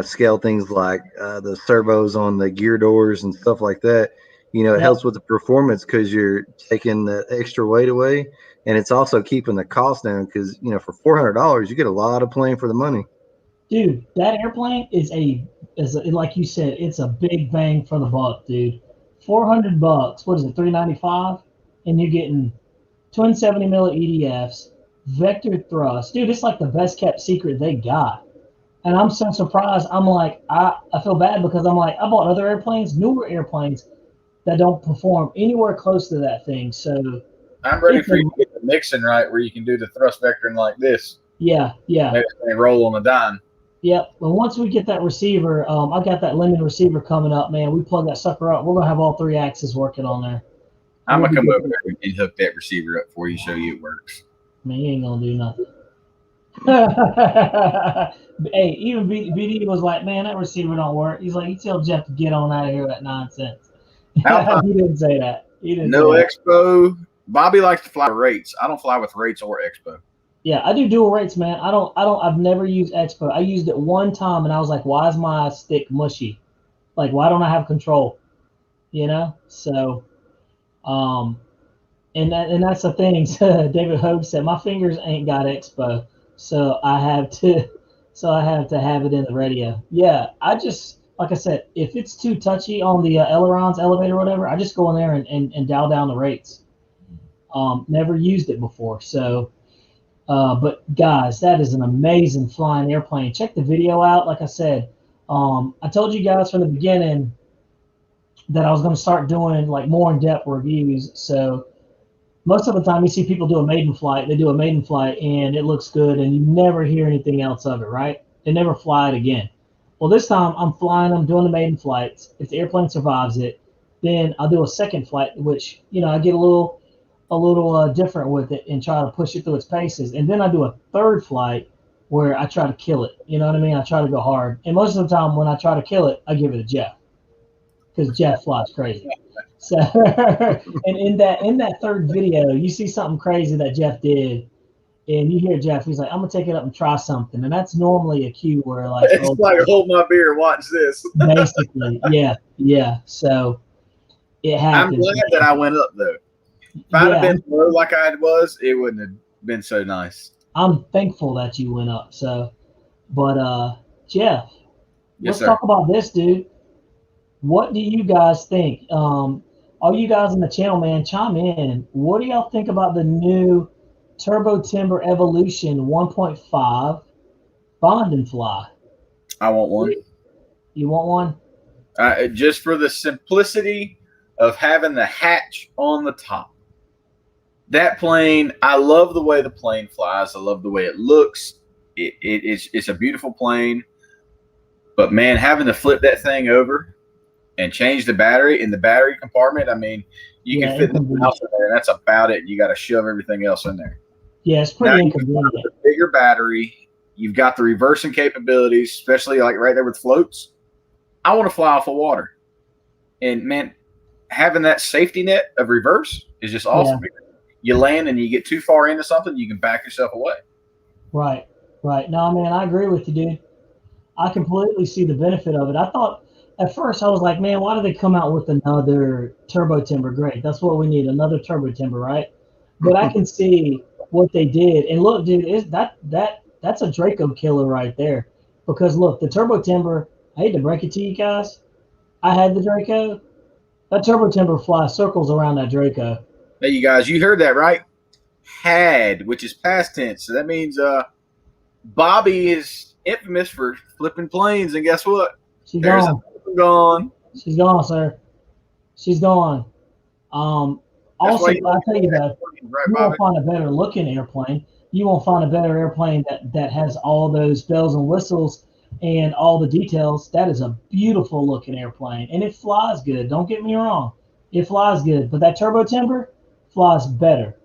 scale things like the servos on the gear doors and stuff like that, it helps with the performance because you're taking the extra weight away and it's also keeping the cost down because for $400 you get a lot of plane for the money. Dude, that airplane is like you said, it's a big bang for the buck, dude. $400. What is it? $395, and you're getting twin 70 mil EDFs, vector thrust, dude. It's like the best kept secret they got. And I'm so surprised. I'm like, I feel bad because I'm like, I bought other airplanes, newer airplanes that don't perform anywhere close to that thing. So I'm ready for you to get the mixing right where you can do the thrust vectoring like this. Yeah. Maybe roll on a dime. Yep. Well, once we get that receiver, I got that limited receiver coming up, man. We plug that sucker up. We're gonna have all 3 axes working on there. I'm gonna come over there and hook that receiver up for you, show you it works. Man, you ain't gonna do nothing. Hey, even BD was like, man, that receiver don't work. He's like, you tell Jeff to get on out of here with that nonsense. He didn't say that. He didn't. No Expo. Bobby likes to fly rates. I don't fly with rates or Expo. Yeah, I do dual rates, man. I've never used Expo. I used it one time and I was like, why is my stick mushy? Like, why don't I have control? So, and that's the thing. So David Hogue said, my fingers ain't got Expo, so I have to have it in the radio. Yeah, like I said, if it's too touchy on the ailerons, elevator, whatever, I just go in there and dial down the rates. Never used it before, so. But guys, that is an amazing flying airplane. Check the video out. Like I said, I told you guys from the beginning that I was going to start doing like more in-depth reviews. So most of the time you see people do a maiden flight, they do a maiden flight and it looks good and you never hear anything else of it, right? They never fly it again. Well, this time I'm flying them, doing the maiden flights. If the airplane survives it, then I'll do a second flight, which, I get a little different with it and try to push it through its paces. And then I do a third flight where I try to kill it. You know what I mean? I try to go hard. And most of the time when I try to kill it, I give it to Jeff because Jeff flies crazy. So, and in that third video, you see something crazy that Jeff did. And you hear Jeff, he's like, I'm going to take it up and try something. And that's normally a cue where like, it's like, hold my beer and watch this. Basically, yeah. So it happens. I'm glad that I went up though. If I'd have been low like I was, it wouldn't have been so nice. I'm thankful that you went up. So, but Jeff, let's sir. talk about this, dude. What do you guys think? All you guys in the channel, man, chime in. What do y'all think about the new Turbo Timber Evolution 1.5 Bond and Fly? I want one. You want one? Just for the simplicity of having the hatch on the top. That plane, I love the way the plane flies. I love the way it looks. It's a beautiful plane. But, man, having to flip that thing over and change the battery in the battery compartment, I mean, you can fit the mouse in there, and that's about it. You got to shove everything else in there. Yeah, it's pretty inconvenient. The bigger battery. You've got the reversing capabilities, especially like right there with floats. I want to fly off of water. And, man, having that safety net of reverse is just awesome. Yeah. You land and you get too far into something, you can back yourself away. Right. No, man, I agree with you, dude. I completely see the benefit of it. I thought at first I was like, man, why do they come out with another turbo timber? Great. That's what we need, another turbo timber, right? But I can see what they did. And look, dude, that's a Draco killer right there. Because look, the turbo timber, I hate to break it to you guys. I had the Draco. That turbo timber flies circles around that Draco. Hey, you guys, you heard that, right? Had, which is past tense. So that means Bobby is infamous for flipping planes. And guess what? She's gone. She's gone, sir. She's gone. Also, I'll tell you that you won't find a better looking airplane. You won't find a better airplane that has all those bells and whistles and all the details. That is a beautiful looking airplane. And it flies good. Don't get me wrong. It flies good. But that turbo timber flies better.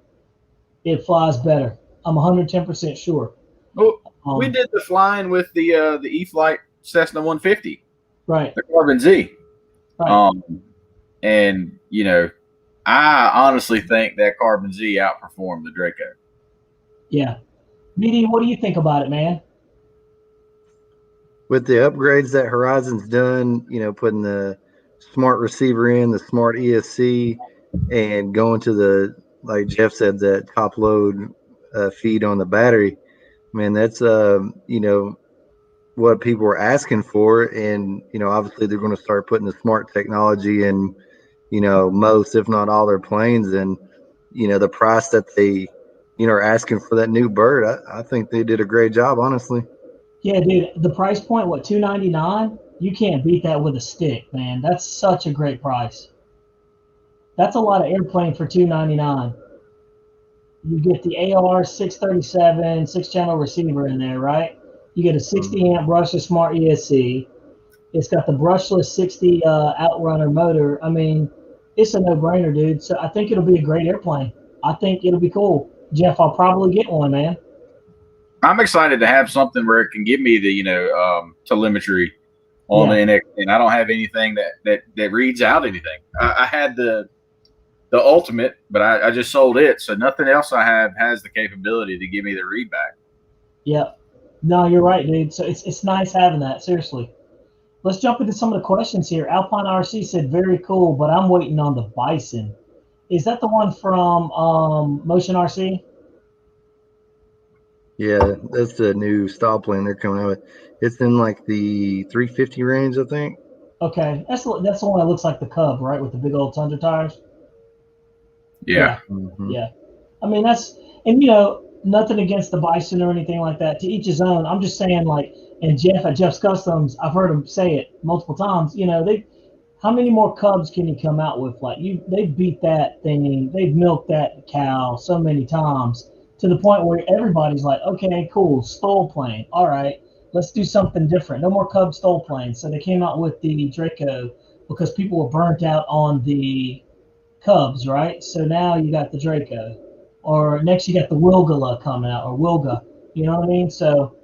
It flies better. I'm 110% sure. Well, we did the flying with the E-Flight Cessna 150. Right. The Carbon Z. Right. And, you know, I honestly think that Carbon Z outperformed the Draco. Yeah. BD, what do you think about it, man? With the upgrades that Horizon's done, you know, putting the smart receiver in, the smart ESC, and going to the like Jeff said, that top load feed on the battery, man, that's what people are asking for, and obviously they're going to start putting the smart technology in, most if not all their planes, and the price that they are asking for that new bird, I think they did a great job, honestly. Yeah, dude, the price point, what, 299? You can't beat that with a stick, man. That's such a great price. That's a lot of airplane for 299. You get the AR 637 6-channel receiver in there, right? You get a 60 amp brushless smart ESC. It's got the brushless 60 outrunner motor. I mean, it's a no-brainer, dude. So I think it'll be a great airplane. I think it'll be cool. Jeff, I'll probably get one, man. I'm excited to have something where it can give me the telemetry on the NX, and I don't have anything that reads out anything. I had the Ultimate, but I just sold it, so nothing else I have has the capability to give me the read back. Yep. No, you're right, dude. So it's nice having that. Seriously. Let's jump into some of the questions here. Alpine RC said, very cool, but I'm waiting on the Bison. Is that the one from Motion RC? Yeah, that's the new style plane they're coming out with. It's in like the 350 range, I think. Okay, that's the one that looks like the Cub, right, with the big old Tundra tires. Yeah. Yeah. I mean, and nothing against the Bison or anything like that. To each his own. I'm just saying, like, and Jeff at Jeff's Customs, I've heard him say it multiple times. How many more Cubs can you come out with? Like, they've beat that thing, they've milked that cow so many times to the point where everybody's like, okay, cool, Stoll plane, all right, let's do something different. No more Cub Stoll planes. So they came out with the Draco because people were burnt out on the Cubs, right? So now you got the Draco, or next you got the Wilgala coming out, or Wilga. You know what I mean? So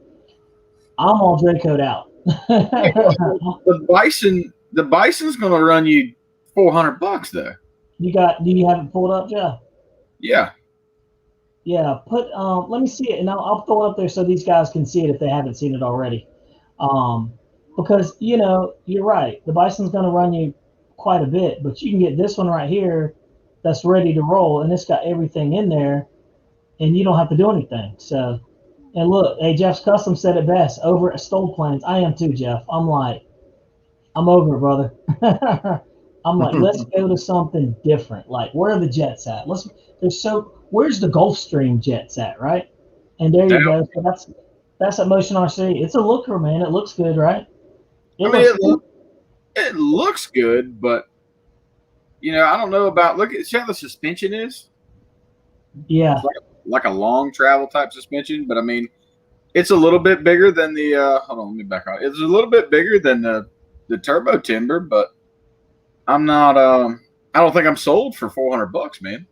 I'm all Draco'd out. The Bison's going to run you $400 though. Do you have it pulled up, Jeff? Yeah. Yeah. Let me see it, and I'll throw it up there so these guys can see it if they haven't seen it already. Because you're right. The Bison's going to run you quite a bit, but you can get this one right here that's ready to roll, and it's got everything in there, and you don't have to do anything. So, and look, hey, Jeff's Custom said it best over at Stoll Planes. I am too, Jeff. I'm over it, brother. I'm like, let's go to something different. Like, where are the jets at? Where's the Gulfstream jets at, right? And there you go. So that's at Motion RC. It's a looker, man. It looks good, right? It looks good, but I don't know about. See how the suspension is. Yeah. It's like a long travel type suspension, but I mean, it's a little bit bigger than the. Hold on, let me back out. It's a little bit bigger than the Turbo Timber, but I'm not. I don't think I'm sold for $400, man.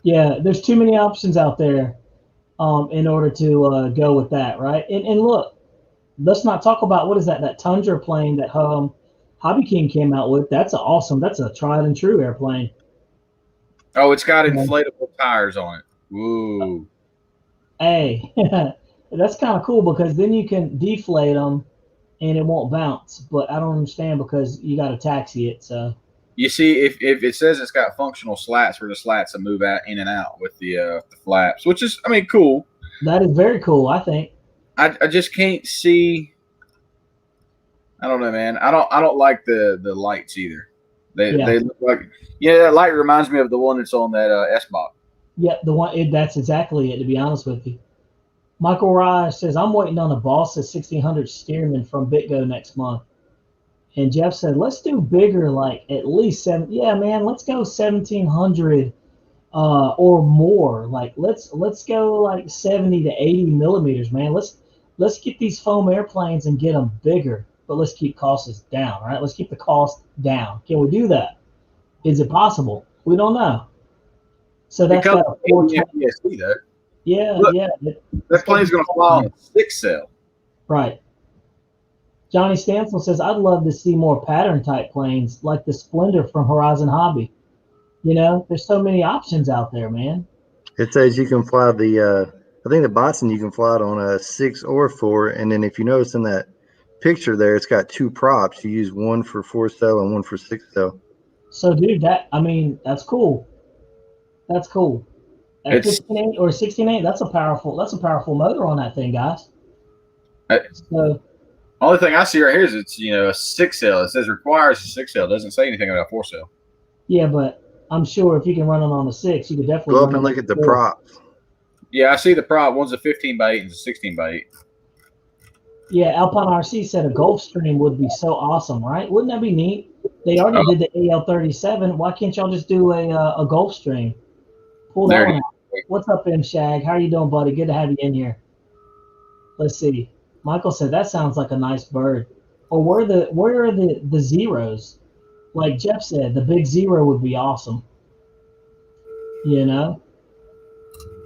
Yeah, there's too many options out there, in order to go with that, right? And look, let's not talk about what is that Tundra plane that Hobby King came out with. That's a tried and true airplane. Oh, it's got inflatable tires on it. Woo. Hey, that's kind of cool because then you can deflate them and it won't bounce. But I don't understand because you got to taxi it. So you see, if it says it's got functional slats where the slats will move out in and out with the flaps, which is, I mean, cool. That is very cool, I think. I just can't see. I don't know, man. I don't like the lights either. They look like, that light reminds me of the one that's on that S-Box. Yeah, the one that's exactly it. To be honest with you, Michael Raj says I'm waiting on a Bossa 1600 Stearman from BitGo next month. And Jeff said, let's do bigger, like at least 7. Yeah, man, let's go 1700 or more. Like let's go like 70 to 80 millimeters, man. Let's get these foam airplanes and get them bigger, but let's keep costs down, right? Let's keep the cost down. Can we do that? Is it possible? We don't know. So that's got a 420. though. Yeah, Look, yeah. That plane's going to fly on a 6-cell. Right. Johnny Stansel says, I'd love to see more pattern type planes like the Splendor from Horizon Hobby. There's so many options out there, man. It says you can fly I think the Boston, you can fly it on a 6 or 4. And then if you notice in that picture there, it's got 2 props. You use one for 4-cell and one for 6-cell. So, dude, that's cool. That's cool. At 15.8 or 16.8, that's a powerful motor on that thing, guys. So only thing I see right here is it's a 6L. It says requires a 6L. It doesn't say anything about a 4 cell. Yeah, but I'm sure if you can run it on the 6, you could definitely go up and look at the props. Yeah, I see the prop. One's a 15x8 and a 16x8. Yeah, Alpine RC said a Gulfstream would be so awesome, right? Wouldn't that be neat? They already did the AL37. Why can't y'all just do a Gulfstream? Pull that one out. What's up, M Shag? How are you doing, buddy? Good to have you in here. Let's see. Michael said that sounds like a nice bird. Or where are the zeros? Like Jeff said, the big zero would be awesome.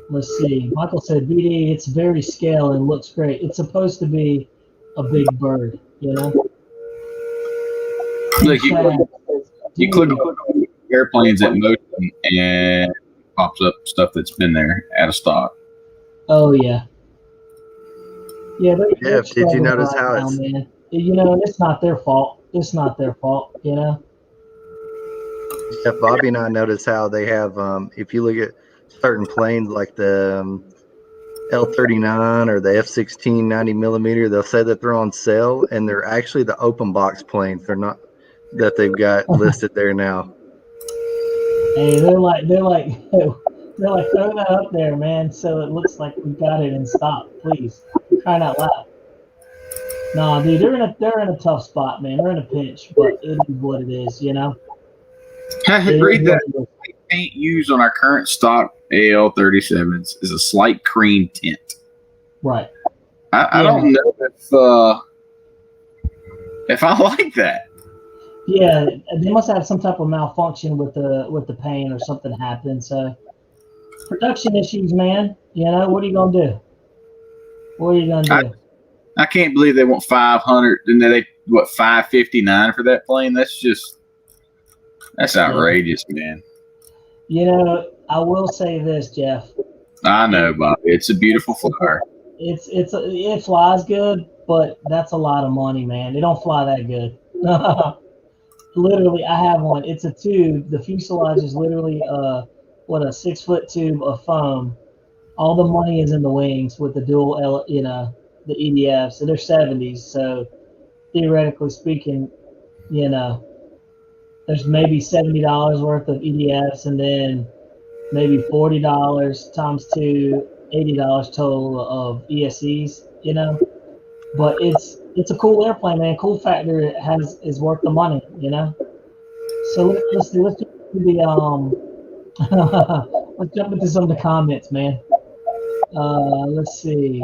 Let's see. Michael said, BD, it's very scale and looks great. It's supposed to be a big bird, Look, you click on airplanes at motion and it pops up stuff that's been there out of stock. Oh, yeah. Yeah, did you notice how it's... man. It's not their fault. It's not their fault, Yeah, Bobby and I noticed how they have, if you look at certain planes like the L-39 or the F-16 90mm, they'll say that they're on sale, and they're actually the open box planes. They're not that they've got listed there now. Hey, they're like throw that up there, man, so it looks like we got it in stock, please. Crying out loud. Nah, dude, they're in a tough spot, man. They're in a pinch, but it is what it is, I agree that the paint used on our current stock AL-37s is a slight cream tint. Right. I don't know if I like that. Yeah, they must have some type of malfunction with the paint or something happened. So production issues, man. What are you gonna do? What are you gonna do? I can't believe they want 500 and they $559 for that plane. That's outrageous, man. I will say this, Jeff. I know, Bobby. It's a beautiful flyer. It flies good, but that's a lot of money, man. They don't fly that good. Literally, I have one. It's a tube. The fuselage is literally a 6-foot tube of foam. All the money is in the wings with the dual the EDF. So they're 70s. So theoretically speaking, there's maybe $70 worth of EDFs, and then maybe $40 times 2, $80 total of ESCs. But it's a cool airplane, man. Cool factor is worth the money. So let's do the let's jump into some of the comments, man. Let's see.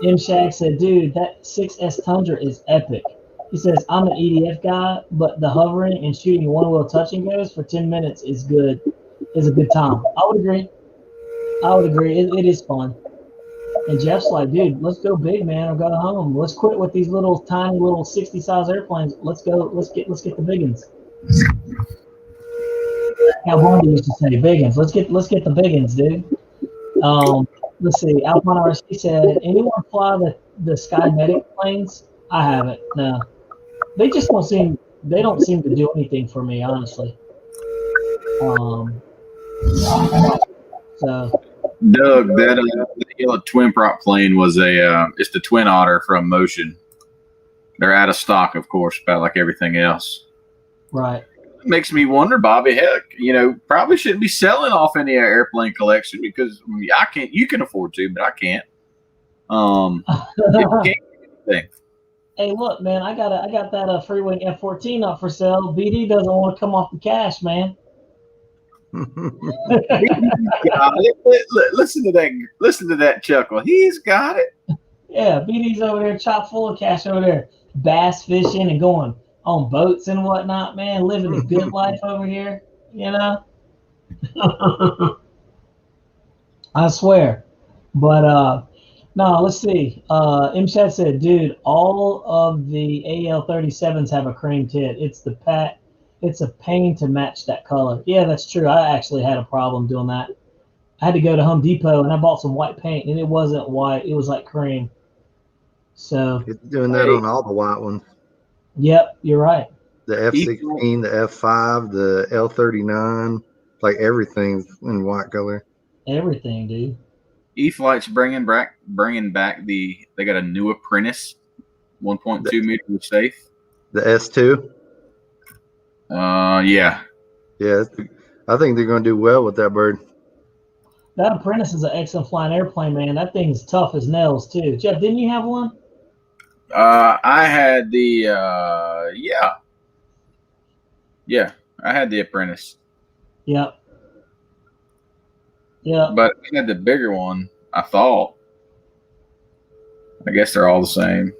M Shag said, dude, that 6S Tundra is epic. He says, I'm an EDF guy, but the hovering and shooting one-wheel touch and goes for 10 minutes is a good time. I would agree. It is fun. And Jeff's like, dude, let's go big, man, or go home. Let's quit with these little tiny little 60 size airplanes. Let's go. Let's get the big ones. Now, Wanda used to say big ones. Let's get the big ones, dude. Let's see. Alpine RC said, anyone fly the Skymetic planes? I haven't. No, they just don't seem to do anything for me, honestly. So. Doug, that yellow twin prop plane was it's the Twin Otter from Motion. They're out of stock, of course, about like everything else. Right. It makes me wonder, Bobby. Heck, probably shouldn't be selling off any airplane collection because I can't. You can afford to, but I can't. You can't do anything. Hey, look, man, I got that Freewing F-14 up for sale. BD doesn't want to come off the cash, man. Listen to that chuckle. He's got it. Yeah, BD's over there chock full of cash over there, bass fishing and going on boats and whatnot, man, living the good life over here, I swear. But no, let's see. MSHAT said, dude, all of the AL-37s have a cream tint. It's a pain to match that color. Yeah, that's true. I actually had a problem doing that. I had to go to Home Depot and I bought some white paint, and it wasn't white. It was like cream. So it's doing that on all the white ones. Yep, you're right. The F-16, the F-5, the L-39, like everything's in white color. everything, dude. E-Flight's bringing back they got a new Apprentice, 1.2 meter with safe. The S2. Yeah. Yeah, I think they're going to do well with that bird. That Apprentice is an excellent flying airplane, man. That thing's tough as nails too. Jeff, didn't you have one? I had the I had the Apprentice. Yep. Yeah. But I had the bigger one, I thought. I guess they're all the same.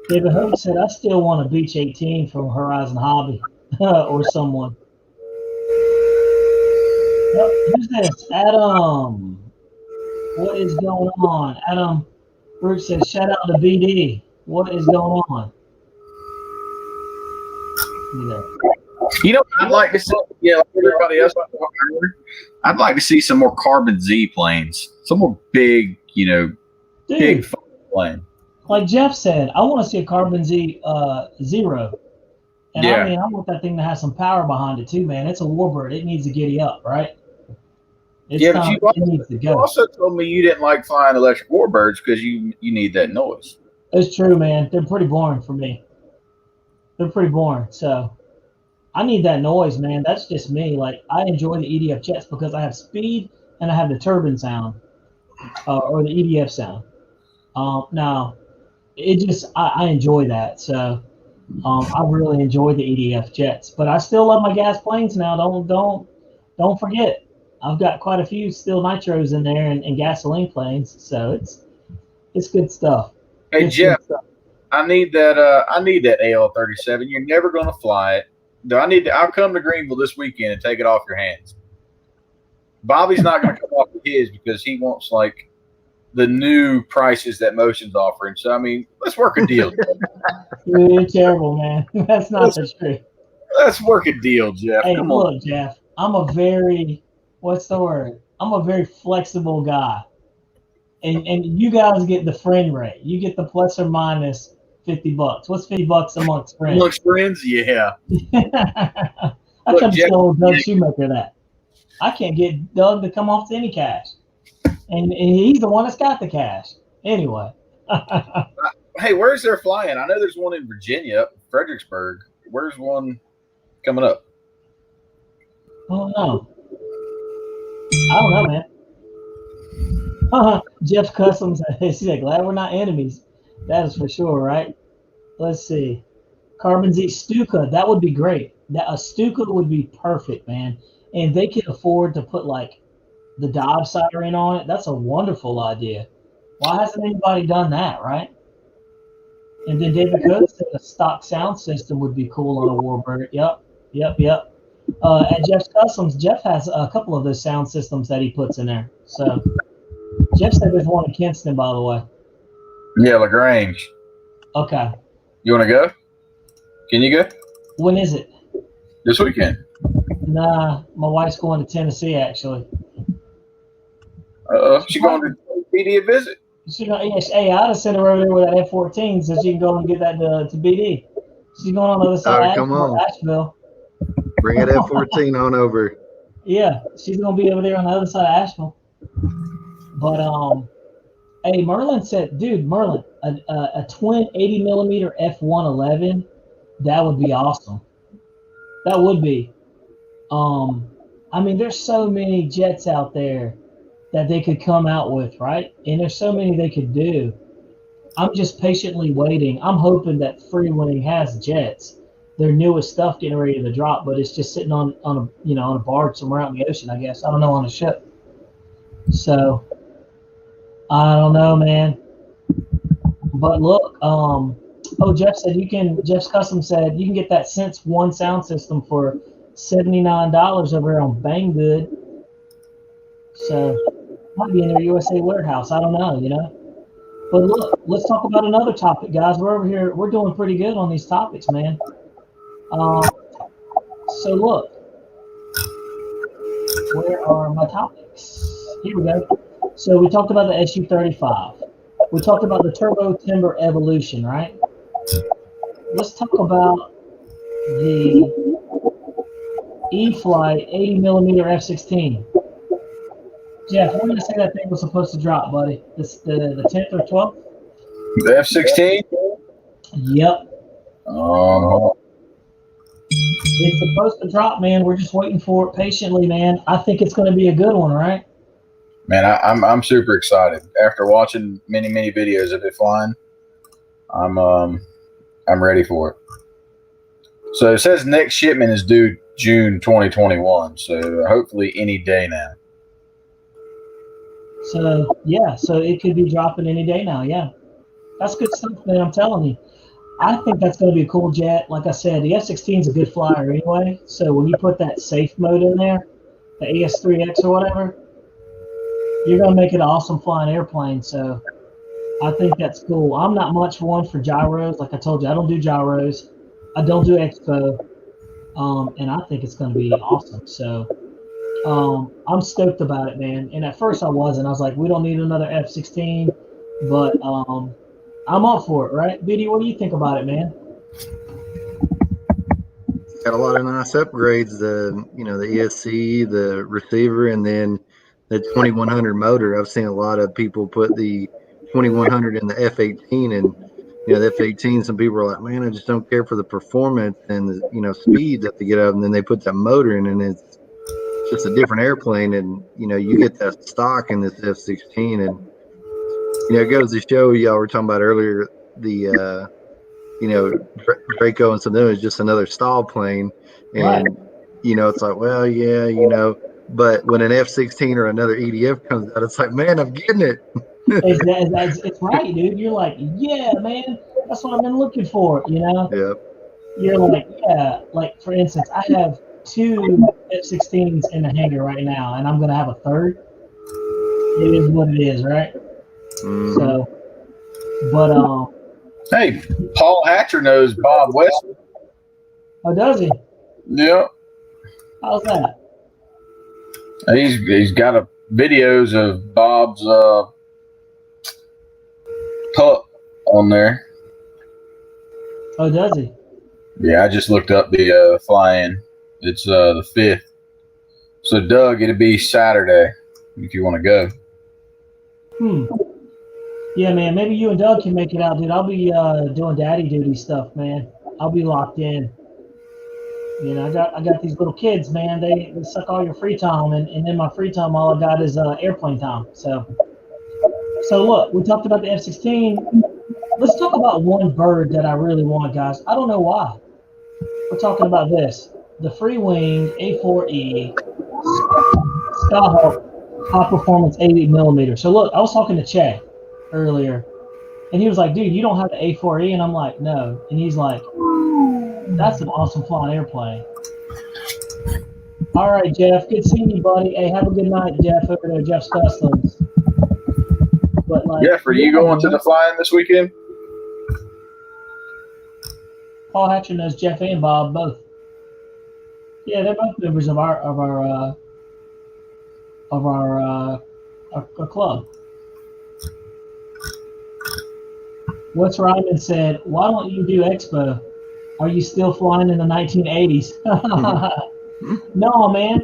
David Hope said, I still want a Beach 18 from Horizon Hobby or someone. Yep. Who's this? Adam. What is going on? Adam Brooks says, shout out to BD. What is going on? You know, I'd like to see, like everybody else, I'd like to see some more Carbon Z planes. Some more big, big plane. Like Jeff said, I want to see a Carbon Z Zero. And yeah. I want that thing to have some power behind it too, man. It's a warbird. It needs to giddy up, right? But it needs to go. You also told me you didn't like flying electric warbirds because you need that noise. It's true, man. They're pretty boring for me. They're pretty boring. So I need that noise, man. That's just me. Like, I enjoy the EDF jets because I have speed and I have the turbine sound or the EDF sound. Now, it just I enjoy that. So I really enjoy the EDF jets, but I still love my gas planes now. Don't forget, I've got quite a few still nitros in there and gasoline planes. So it's good stuff. Hey, it's Jeff, I need that AL-37. You're never going to fly it. I'll come to Greenville this weekend and take it off your hands. Bobby's not going to come off of his because he wants like the new prices that Motion's offering. So I mean, let's work a deal. You're terrible, man. That's not the truth. Let's work a deal, Jeff. Hey, come look, on. Jeff. I'm a very flexible guy. And you guys get the friend rate. You get the plus or minus $50. What's $50 amongst friends? Amongst friends, yeah. I couldn't tell Doug Shoemaker that. I can't get Doug to come off to any cash. And he's the one that's got the cash. Anyway. Hey, where's there flying? I know there's one in Virginia, up in Fredericksburg. Where's one coming up? I don't know, man. Jeff Customs, he said, glad we're not enemies. That is for sure, right? Let's see. Carbon Z Stuka, that would be great. A Stuka would be perfect, man. And they could afford to put like the dive siren on it. That's a wonderful idea. Why hasn't anybody done that, right? And then David Coates said a stock sound system would be cool on a warbird. Yep. At Jeff's Customs, Jeff has a couple of those sound systems that he puts in there. So Jeff said there's one in Kinston, by the way. Yeah, LaGrange. Okay. You want to go? Can you go? When is it? This weekend. Nah, my wife's going to Tennessee, actually. She's going to BD a visit. Hey, I'd have sent her over there with that F-14 so she can go and get that to BD. She's going on the other side of Asheville. Bring that F-14 on over. Yeah, she's going to be over there on the other side of Asheville. But, hey, Merlin said, dude, Merlin, a twin 80mm F-111, that would be awesome. That would be. I mean, there's so many jets out there that they could come out with, right? And there's so many they could do. I'm just patiently waiting. I'm hoping that Freewing has jets, their newest stuff getting ready to drop, but it's just sitting on a barge somewhere out in the ocean, I guess. I don't know, on a ship. So I don't know, man. But look, Jeff said Jeff's Custom said you can get that Sense 1 sound system for $79 over here on Banggood. So might be in their USA warehouse. I don't know, But look, let's talk about another topic, guys. We're over here. We're doing pretty good on these topics, man. So look, where are my topics? Here we go. So we talked about the SU-35. We talked about the Turbo Timber evolution, right? Let's talk about the E-Flight 80mm F-16. Jeff, when did you say that thing was supposed to drop, buddy? The 10th or 12th? The F-16. Yep. Um, It's supposed to drop, man. We're just waiting for it patiently, man. I think it's going to be a good one, right? man, I'm super excited after watching many videos of it flying. I'm ready for it. So it says next shipment is due June 2021. So hopefully any day now. So, yeah. So it could be dropping any day now. Yeah. That's good stuff, man. I'm telling you. I think that's going to be a cool jet. Like I said, the F-16 is a good flyer anyway. So when you put that safe mode in there, the AS3X or whatever, you're going to make it an awesome flying airplane. So I think that's cool. I'm not much one for gyros. Like I told you, I don't do gyros. I don't do expo. And I think it's going to be awesome. So I'm stoked about it, man. And at first I wasn't. I was like, we don't need another F-16. But I'm up for it, right? Biddy, what do you think about it, man? Got a lot of nice upgrades. The ESC, the receiver, and then the 2100 motor. I've seen a lot of people put the 2100 in the F-18, and the F-18. Some people are like, man, I just don't care for the performance and the speed that they get up, and then they put that motor in, and it's just a different airplane. And you get that stock in this F-16, and it goes to show, y'all were talking about earlier, the Draco and something is just another stall plane, and Right. It's like, well, yeah, but when an F-16 or another EDF comes out, it's like, man, I'm getting it. It's right, dude. You're like, yeah, man, that's what I've been looking for, Yeah. You're like, yeah, like for instance, I have 2 F-16s in the hangar right now, and I'm gonna have a third. It is what it is, right? Mhm. So, but Hey, Paul Hatcher knows Bob West. oh, does he? Yeah, How's that? he's got videos of Bob's pup on there. Oh, does he? Yeah, I just looked up the fly-in. It's the 5th. So Doug, it'll be Saturday if you want to go. Yeah, man. Maybe you and Doug can make it out, dude. I'll be doing daddy duty stuff, man. I'll be locked in. I got these little kids, man. They suck all your free time, and in my free time, all I got is airplane time. So look, we talked about the F-16. Let's talk about one bird that I really want, guys. I don't know why. We're talking about this: the Freewing A4E Skyhawk high performance 80mm. So look, I was talking to Che earlier, and he was like, dude, you don't have the A4E? And I'm like, no. And he's like, that's an awesome flying airplane. All right, Jeff, good seeing you, buddy. Hey, have a good night, Jeff, over there, Jeff's Customs. But Jeff, are you going to the fly-in this weekend? Paul Hatcher knows Jeff and Bob both. Yeah, they're both members of our club. What's Ryman said, why don't you do Expo? Are you still flying in the 1980s? No, man.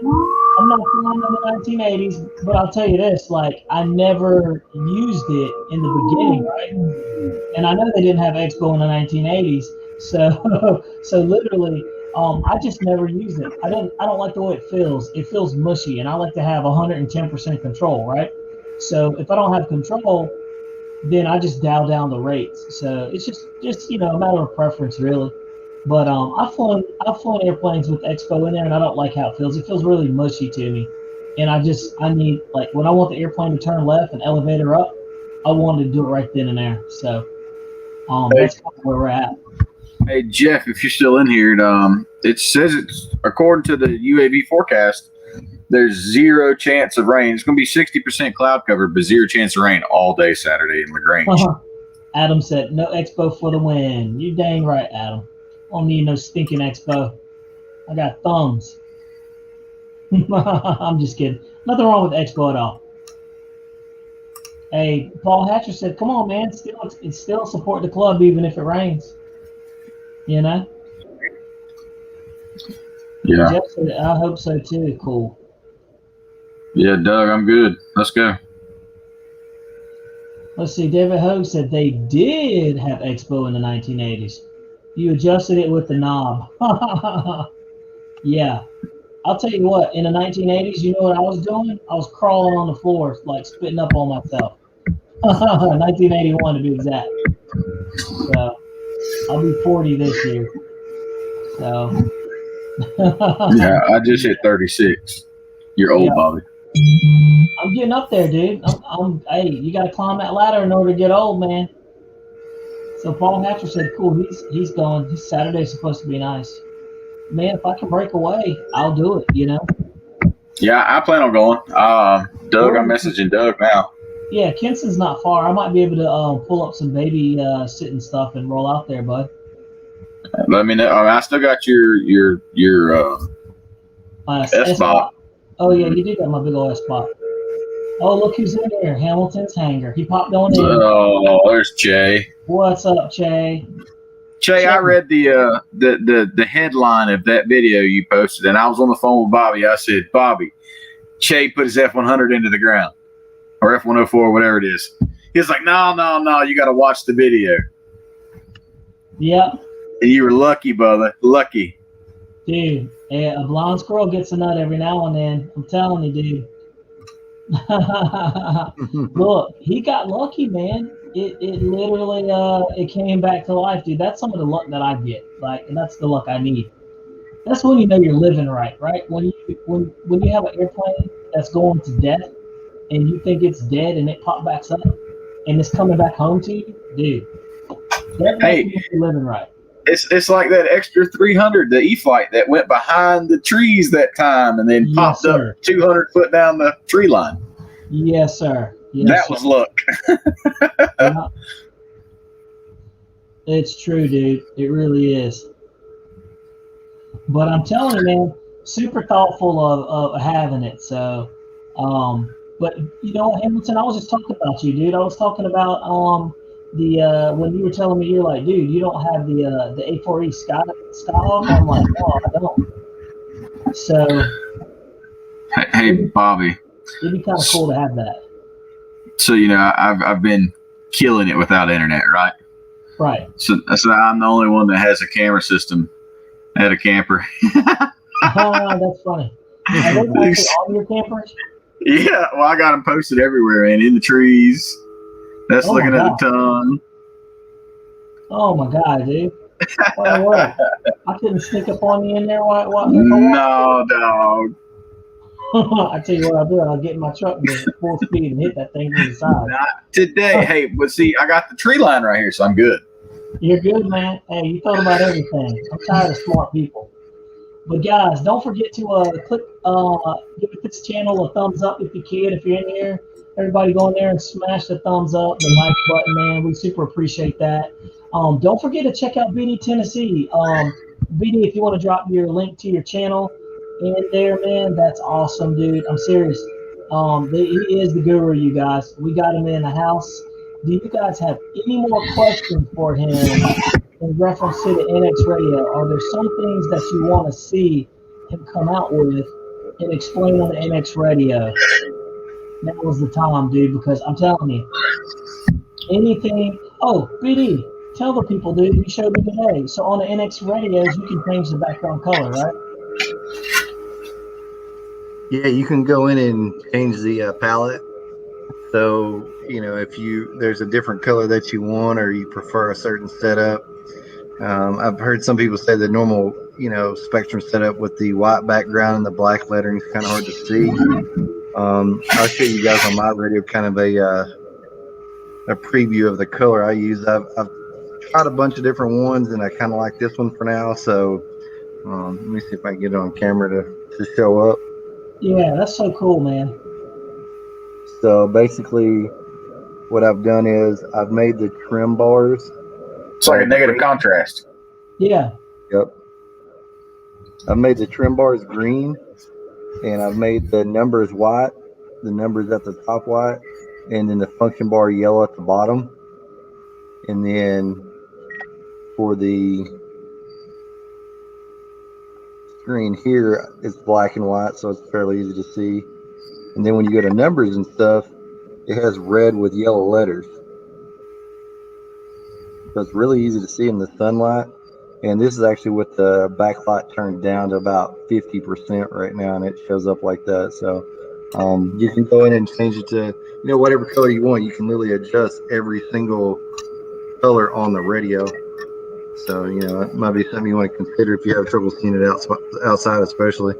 I'm not flying in the 1980s, but I'll tell you this, I never used it in the beginning, right? And I know they didn't have Expo in the 1980s. So literally, I just never used it. I don't like the way it feels. It feels mushy, and I like to have 110% control, right? So if I don't have control, then I just dial down the rates. So it's just a matter of preference, really. But I've flown airplanes with Expo in there, and I don't like how it feels. It feels really mushy to me, and I need, when I want the airplane to turn left and elevator up, I wanted to do it right then and there. So that's kind of where we're at. Hey, Jeff, if you're still in here, it says it's according to the UAV forecast, there's 0 chance of rain. It's going to be 60% cloud cover, but 0 chance of rain all day Saturday in LaGrange. Adam said, no Expo for the win. You dang right, Adam. I don't need no stinking Expo. I got thumbs. I'm just kidding. Nothing wrong with Expo at all. Hey, Paul Hatcher said, come on, man. Still support the club even if it rains. Yeah. Jeff said, I hope so too. Cool. Yeah, Doug, I'm good. Let's go. Let's see. David Hogue said they did have Expo in the 1980s. You adjusted it with the knob. Yeah. I'll tell you what, in the 1980s, you know what I was doing? I was crawling on the floor, like spitting up on myself. 1981 to be exact. So I'll be 40 this year. So Yeah, I just hit 36. You're old, yeah. Bobby. I'm getting up there, dude. Hey, you got to climb that ladder in order to get old, man. So Paul Hatcher said, "Cool, he's going. This Saturday's supposed to be nice, man. If I can break away, I'll do it. You know." Yeah, I plan on going. Doug, I'm messaging Doug now. Yeah, Kinson's not far. I might be able to pull up some baby sitting stuff and roll out there, bud. Let me know. I still got your S-Bot. Oh yeah, you did got my big old S-Bot. Oh, look who's in here. Hamilton's hanger. He popped on in. Oh, there's Jay. What's up, Jay? Jay, I read the headline of that video you posted, and I was on the phone with Bobby. I said, Bobby, Jay put his F-100 into the ground, or F-104, whatever it is. He was like, no, you got to watch the video. Yep. And you were lucky, brother. Lucky. Dude, a blonde squirrel gets a nut every now and then. I'm telling you, dude. Look, he got lucky, man. It literally it came back to life, dude. That's some of the luck that I get, like, and that's the luck I need. That's when you know you're living right? When you have an airplane that's going to death and you think it's dead and it pops back up and it's coming back home to you, dude. That's you're living right. It's like that extra 300, the E-Flight that went behind the trees that time and then popped up 200 foot down the tree line. Yes, sir. Yes, that was luck. Yeah. It's true, dude. It really is. But I'm telling you, man, super thoughtful of having it. So, but you know, Hamilton, I was just talking about you, dude. I was talking about when you were telling me, you're like, dude, you don't have the A4E Skyhawk. I'm like, no, I don't. So, hey, Bobby, it'd be kind of cool to have that. So I've been killing it without internet, right? Right. So I'm the only one that has a camera system at a camper. That's funny. Are they actually on your campers? Yeah, well, I got them posted everywhere, man. In the trees. That's looking at the tongue. Oh my God, dude! What? I couldn't sneak up on you in there. What? No, dog. I tell you what I'll do. I'll get in my truck and go full speed and hit that thing from the side. Not today. Hey, but see, I got the tree line right here, so I'm good. You're good, man. Hey, you thought about everything. I'm tired of smart people. But guys, don't forget to give this channel a thumbs up if you can. If you're in here, everybody go in there and smash the thumbs up, the like button, man. We super appreciate that. Don't forget to check out BD Tennessee. BD, if you want to drop your link to your channel in there, man, that's awesome, dude. I'm serious. He is the guru, you guys. We got him in the house. Do you guys have any more questions for him in reference to the NX radio? Are there some things that you want to see him come out with and explain on the NX radio? That was the time, dude, because I'm telling you, anything. Oh, BD, tell the people, dude, you showed me today. So on the NX radios, you can change the background color, right? Yeah, you can go in and change the palette. So, if there's a different color that you want or you prefer a certain setup. I've heard some people say the normal, Spectrum setup with the white background and the black lettering is kind of hard to see. I'll show you guys on my radio kind of a preview of the color I use. I've tried a bunch of different ones and I kind of like this one for now. So let me see if I can get it on camera to show up. Yeah, that's so cool, man. So basically what I've done is I've made the trim bars. It's like a negative contrast. Yeah. Yep. I've made the trim bars green and I've made the numbers white, the numbers at the top white, and then the function bar yellow at the bottom. And then for the screen here, it's black and white, so it's fairly easy to see. And then when you go to numbers and stuff, it has red with yellow letters. So it's really easy to see in the sunlight. And this is actually with the backlight turned down to about 50% right now, and it shows up like that. So you can go in and change it to, whatever color you want. You can literally adjust every single color on the radio. So, it might be something you want to consider if you have trouble seeing it outside, especially.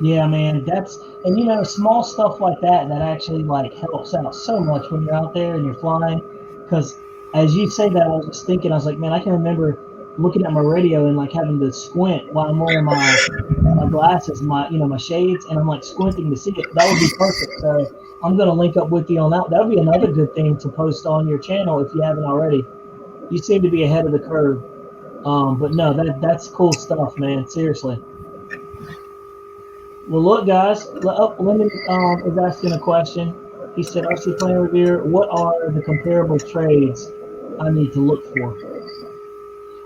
Yeah, man, and small stuff like that actually like helps out so much when you're out there and you're flying. Because as you say that, I was just thinking, I was like, man, I can remember looking at my radio and like having to squint while I'm wearing my glasses, my shades, and I'm like squinting to see it. That would be perfect. So I'm gonna link up with you on that. That would be another good thing to post on your channel if you haven't already. You seem to be ahead of the curve. But no, that's cool stuff, man. Seriously. Well, look, guys. Lyndon is asking a question. He said, Rcplanereviewer, what are the comparable trades I need to look for?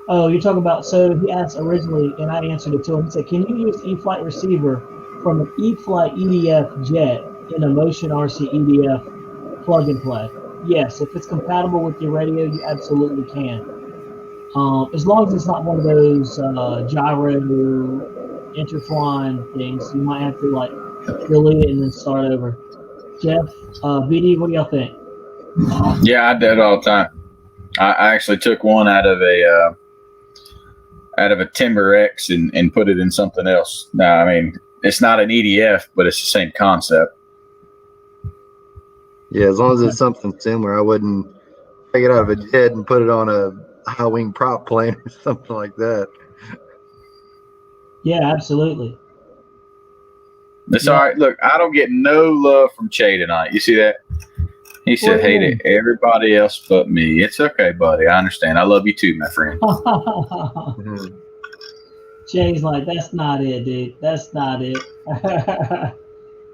Oh, you're talking about, so he asked originally, and I answered it to him. He said, can you use eFlight receiver from an eFlight EDF jet in a Motion RC EDF plug and play? Yes, if it's compatible with your radio, you absolutely can. As long as it's not one of those gyro interflying things, you might have to like delete it and then start over. Jeff, BD, what do y'all think? Yeah, I do it all the time. I actually took one out of a Timber X and put it in something else. Now, I mean, it's not an EDF, but it's the same concept. Yeah, as long as it's something similar, I wouldn't take it out of a jet and put it on a high wing prop plane or something like that. Yeah, absolutely. It's all right. Look, I don't get no love from Che tonight. You see that? He said, "Hate it, everybody else but me." It's okay, buddy. I understand. I love you too, my friend. Che's like, that's not it, dude. That's not it.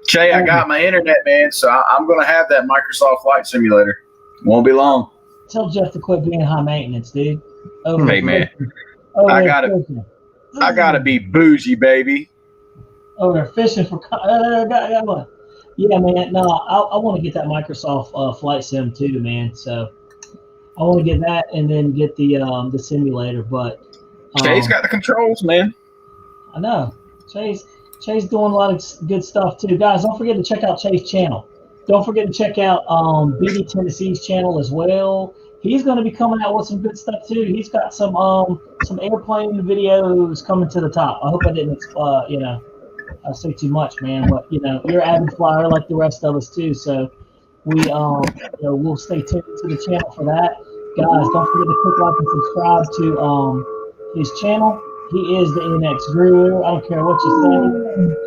Che, I got my internet, man, so I'm going to have that Microsoft Flight Simulator. Won't be long. Tell Jeff to quit being high maintenance, dude. Hey, man. I gotta be bougie, baby. Oh, they're fishing for. Yeah, man. No, I want to get that Microsoft Flight Sim too, man. So I want to get that and then get the simulator. But Che's got the controls, man. I know. Che's doing a lot of good stuff too, guys. Don't forget to check out Che's channel. Don't forget to check out BD Tennessee's channel as well. He's going to be coming out with some good stuff too. He's got some airplane videos coming to the top. I hope I didn't I say too much, man. But you're an avid flyer like the rest of us too. So we we'll stay tuned to the channel for that, guys. Don't forget to click like and subscribe to his channel. He is the NX guru. I don't care what you say.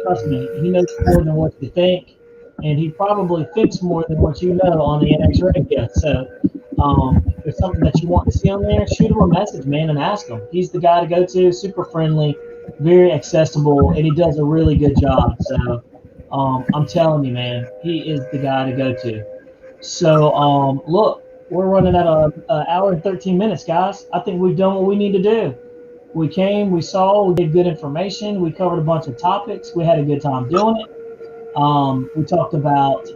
Trust me, he knows more than what you think, and he probably thinks more than what you know on the NX radio. So if there's something that you want to see on there, shoot him a message, man, and ask him. He's the guy to go to. Super friendly, very accessible, and he does a really good job. So I'm telling you, man, he is the guy to go to. So look, we're running at an hour and 13 minutes, guys. I think we've done what we need to do. We came, we saw, we did good information. We covered a bunch of topics. We had a good time doing it. We talked about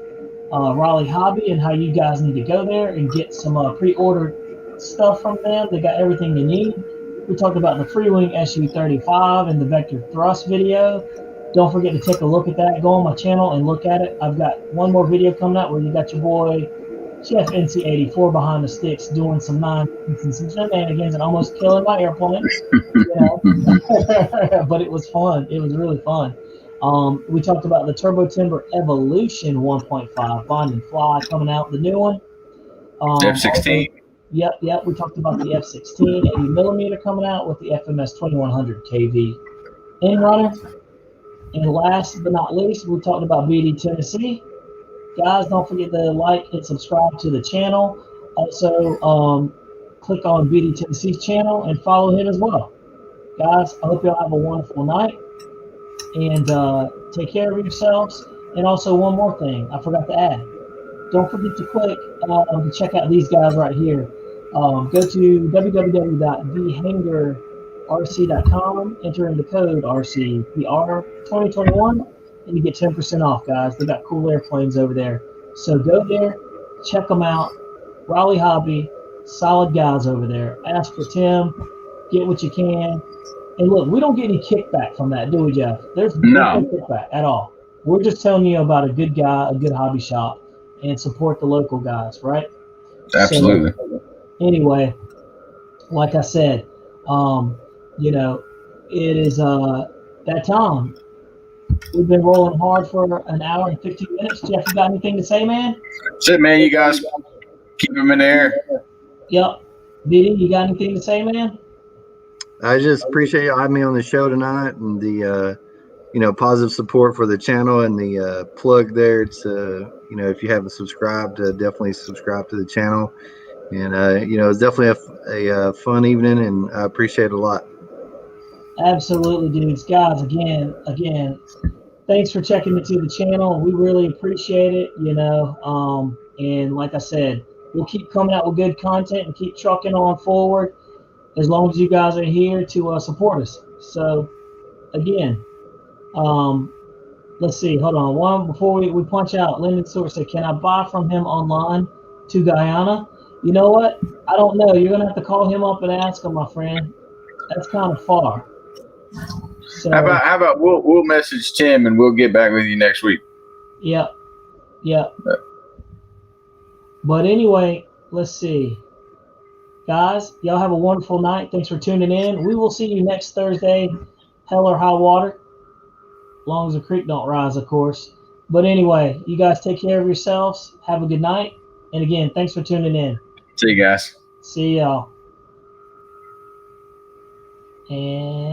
Raleigh Hobby and how you guys need to go there and get some pre-ordered stuff from them. They got everything you need. We talked about the Freewing SU-35 and the Vector Thrust video. Don't forget to take a look at that. Go on my channel and look at it. I've got one more video coming out where you got your boy Jeff NC84 behind the sticks doing some nonsense and some shenanigans and almost killing my airplane. But it was fun. It was really fun. We talked about the Turbo Timber Evolution 1.5 Bond and Fly coming out, the new one. F-16. Yep. We talked about the F-16 80mm coming out with the FMS 2100 KV in runner. And last but not least, we talked about BD Tennessee. Guys, don't forget to like and subscribe to the channel. Also, click on BD Tennessee's channel and follow him as well. Guys, I hope y'all have a wonderful night. And take care of yourselves. And also one more thing I forgot to add. Don't forget to click to check out these guys right here. Go to www.thehangarrc.com, enter in the code RCPR 2021, and you get 10% off, guys. They got cool airplanes over there. So go there, check them out. Raleigh Hobby, solid guys over there. Ask for Tim, get what you can. And look, we don't get any kickback from that, do we, Jeff? There's no kickback at all. We're just telling you about a good guy, a good hobby shop, and support the local guys, right? Absolutely. So, anyway, like I said, you know, it is that time. We've been rolling hard for an hour and 15 minutes. Jeff, you got anything to say, man? That's it, man. You guys keep them in the air. Yep. Diddy, you got anything to say, man? I just appreciate you having me on the show tonight, and the positive support for the channel, and the plug there. It's if you haven't subscribed, definitely subscribe to the channel. And it's definitely a fun evening, and I appreciate it a lot. Absolutely, dudes. Guys, again, thanks for checking into the channel. We really appreciate it, and like I said, we'll keep coming out with good content and keep trucking on forward as long as you guys are here to support us. So, again, let's see. Hold on. One before we punch out. Lyndon Stewart said, "Can I buy from him online to Guyana?" You know what? I don't know. You're gonna have to call him up and ask him, my friend. That's kind of far. So, how about we'll message Tim and we'll get back with you next week. Yep. But anyway, let's see. Guys, y'all have a wonderful night. Thanks for tuning in. We will see you next Thursday, hell or high water. As long as the creek don't rise, of course. But anyway, you guys take care of yourselves. Have a good night. And again, thanks for tuning in. See you guys. See y'all. And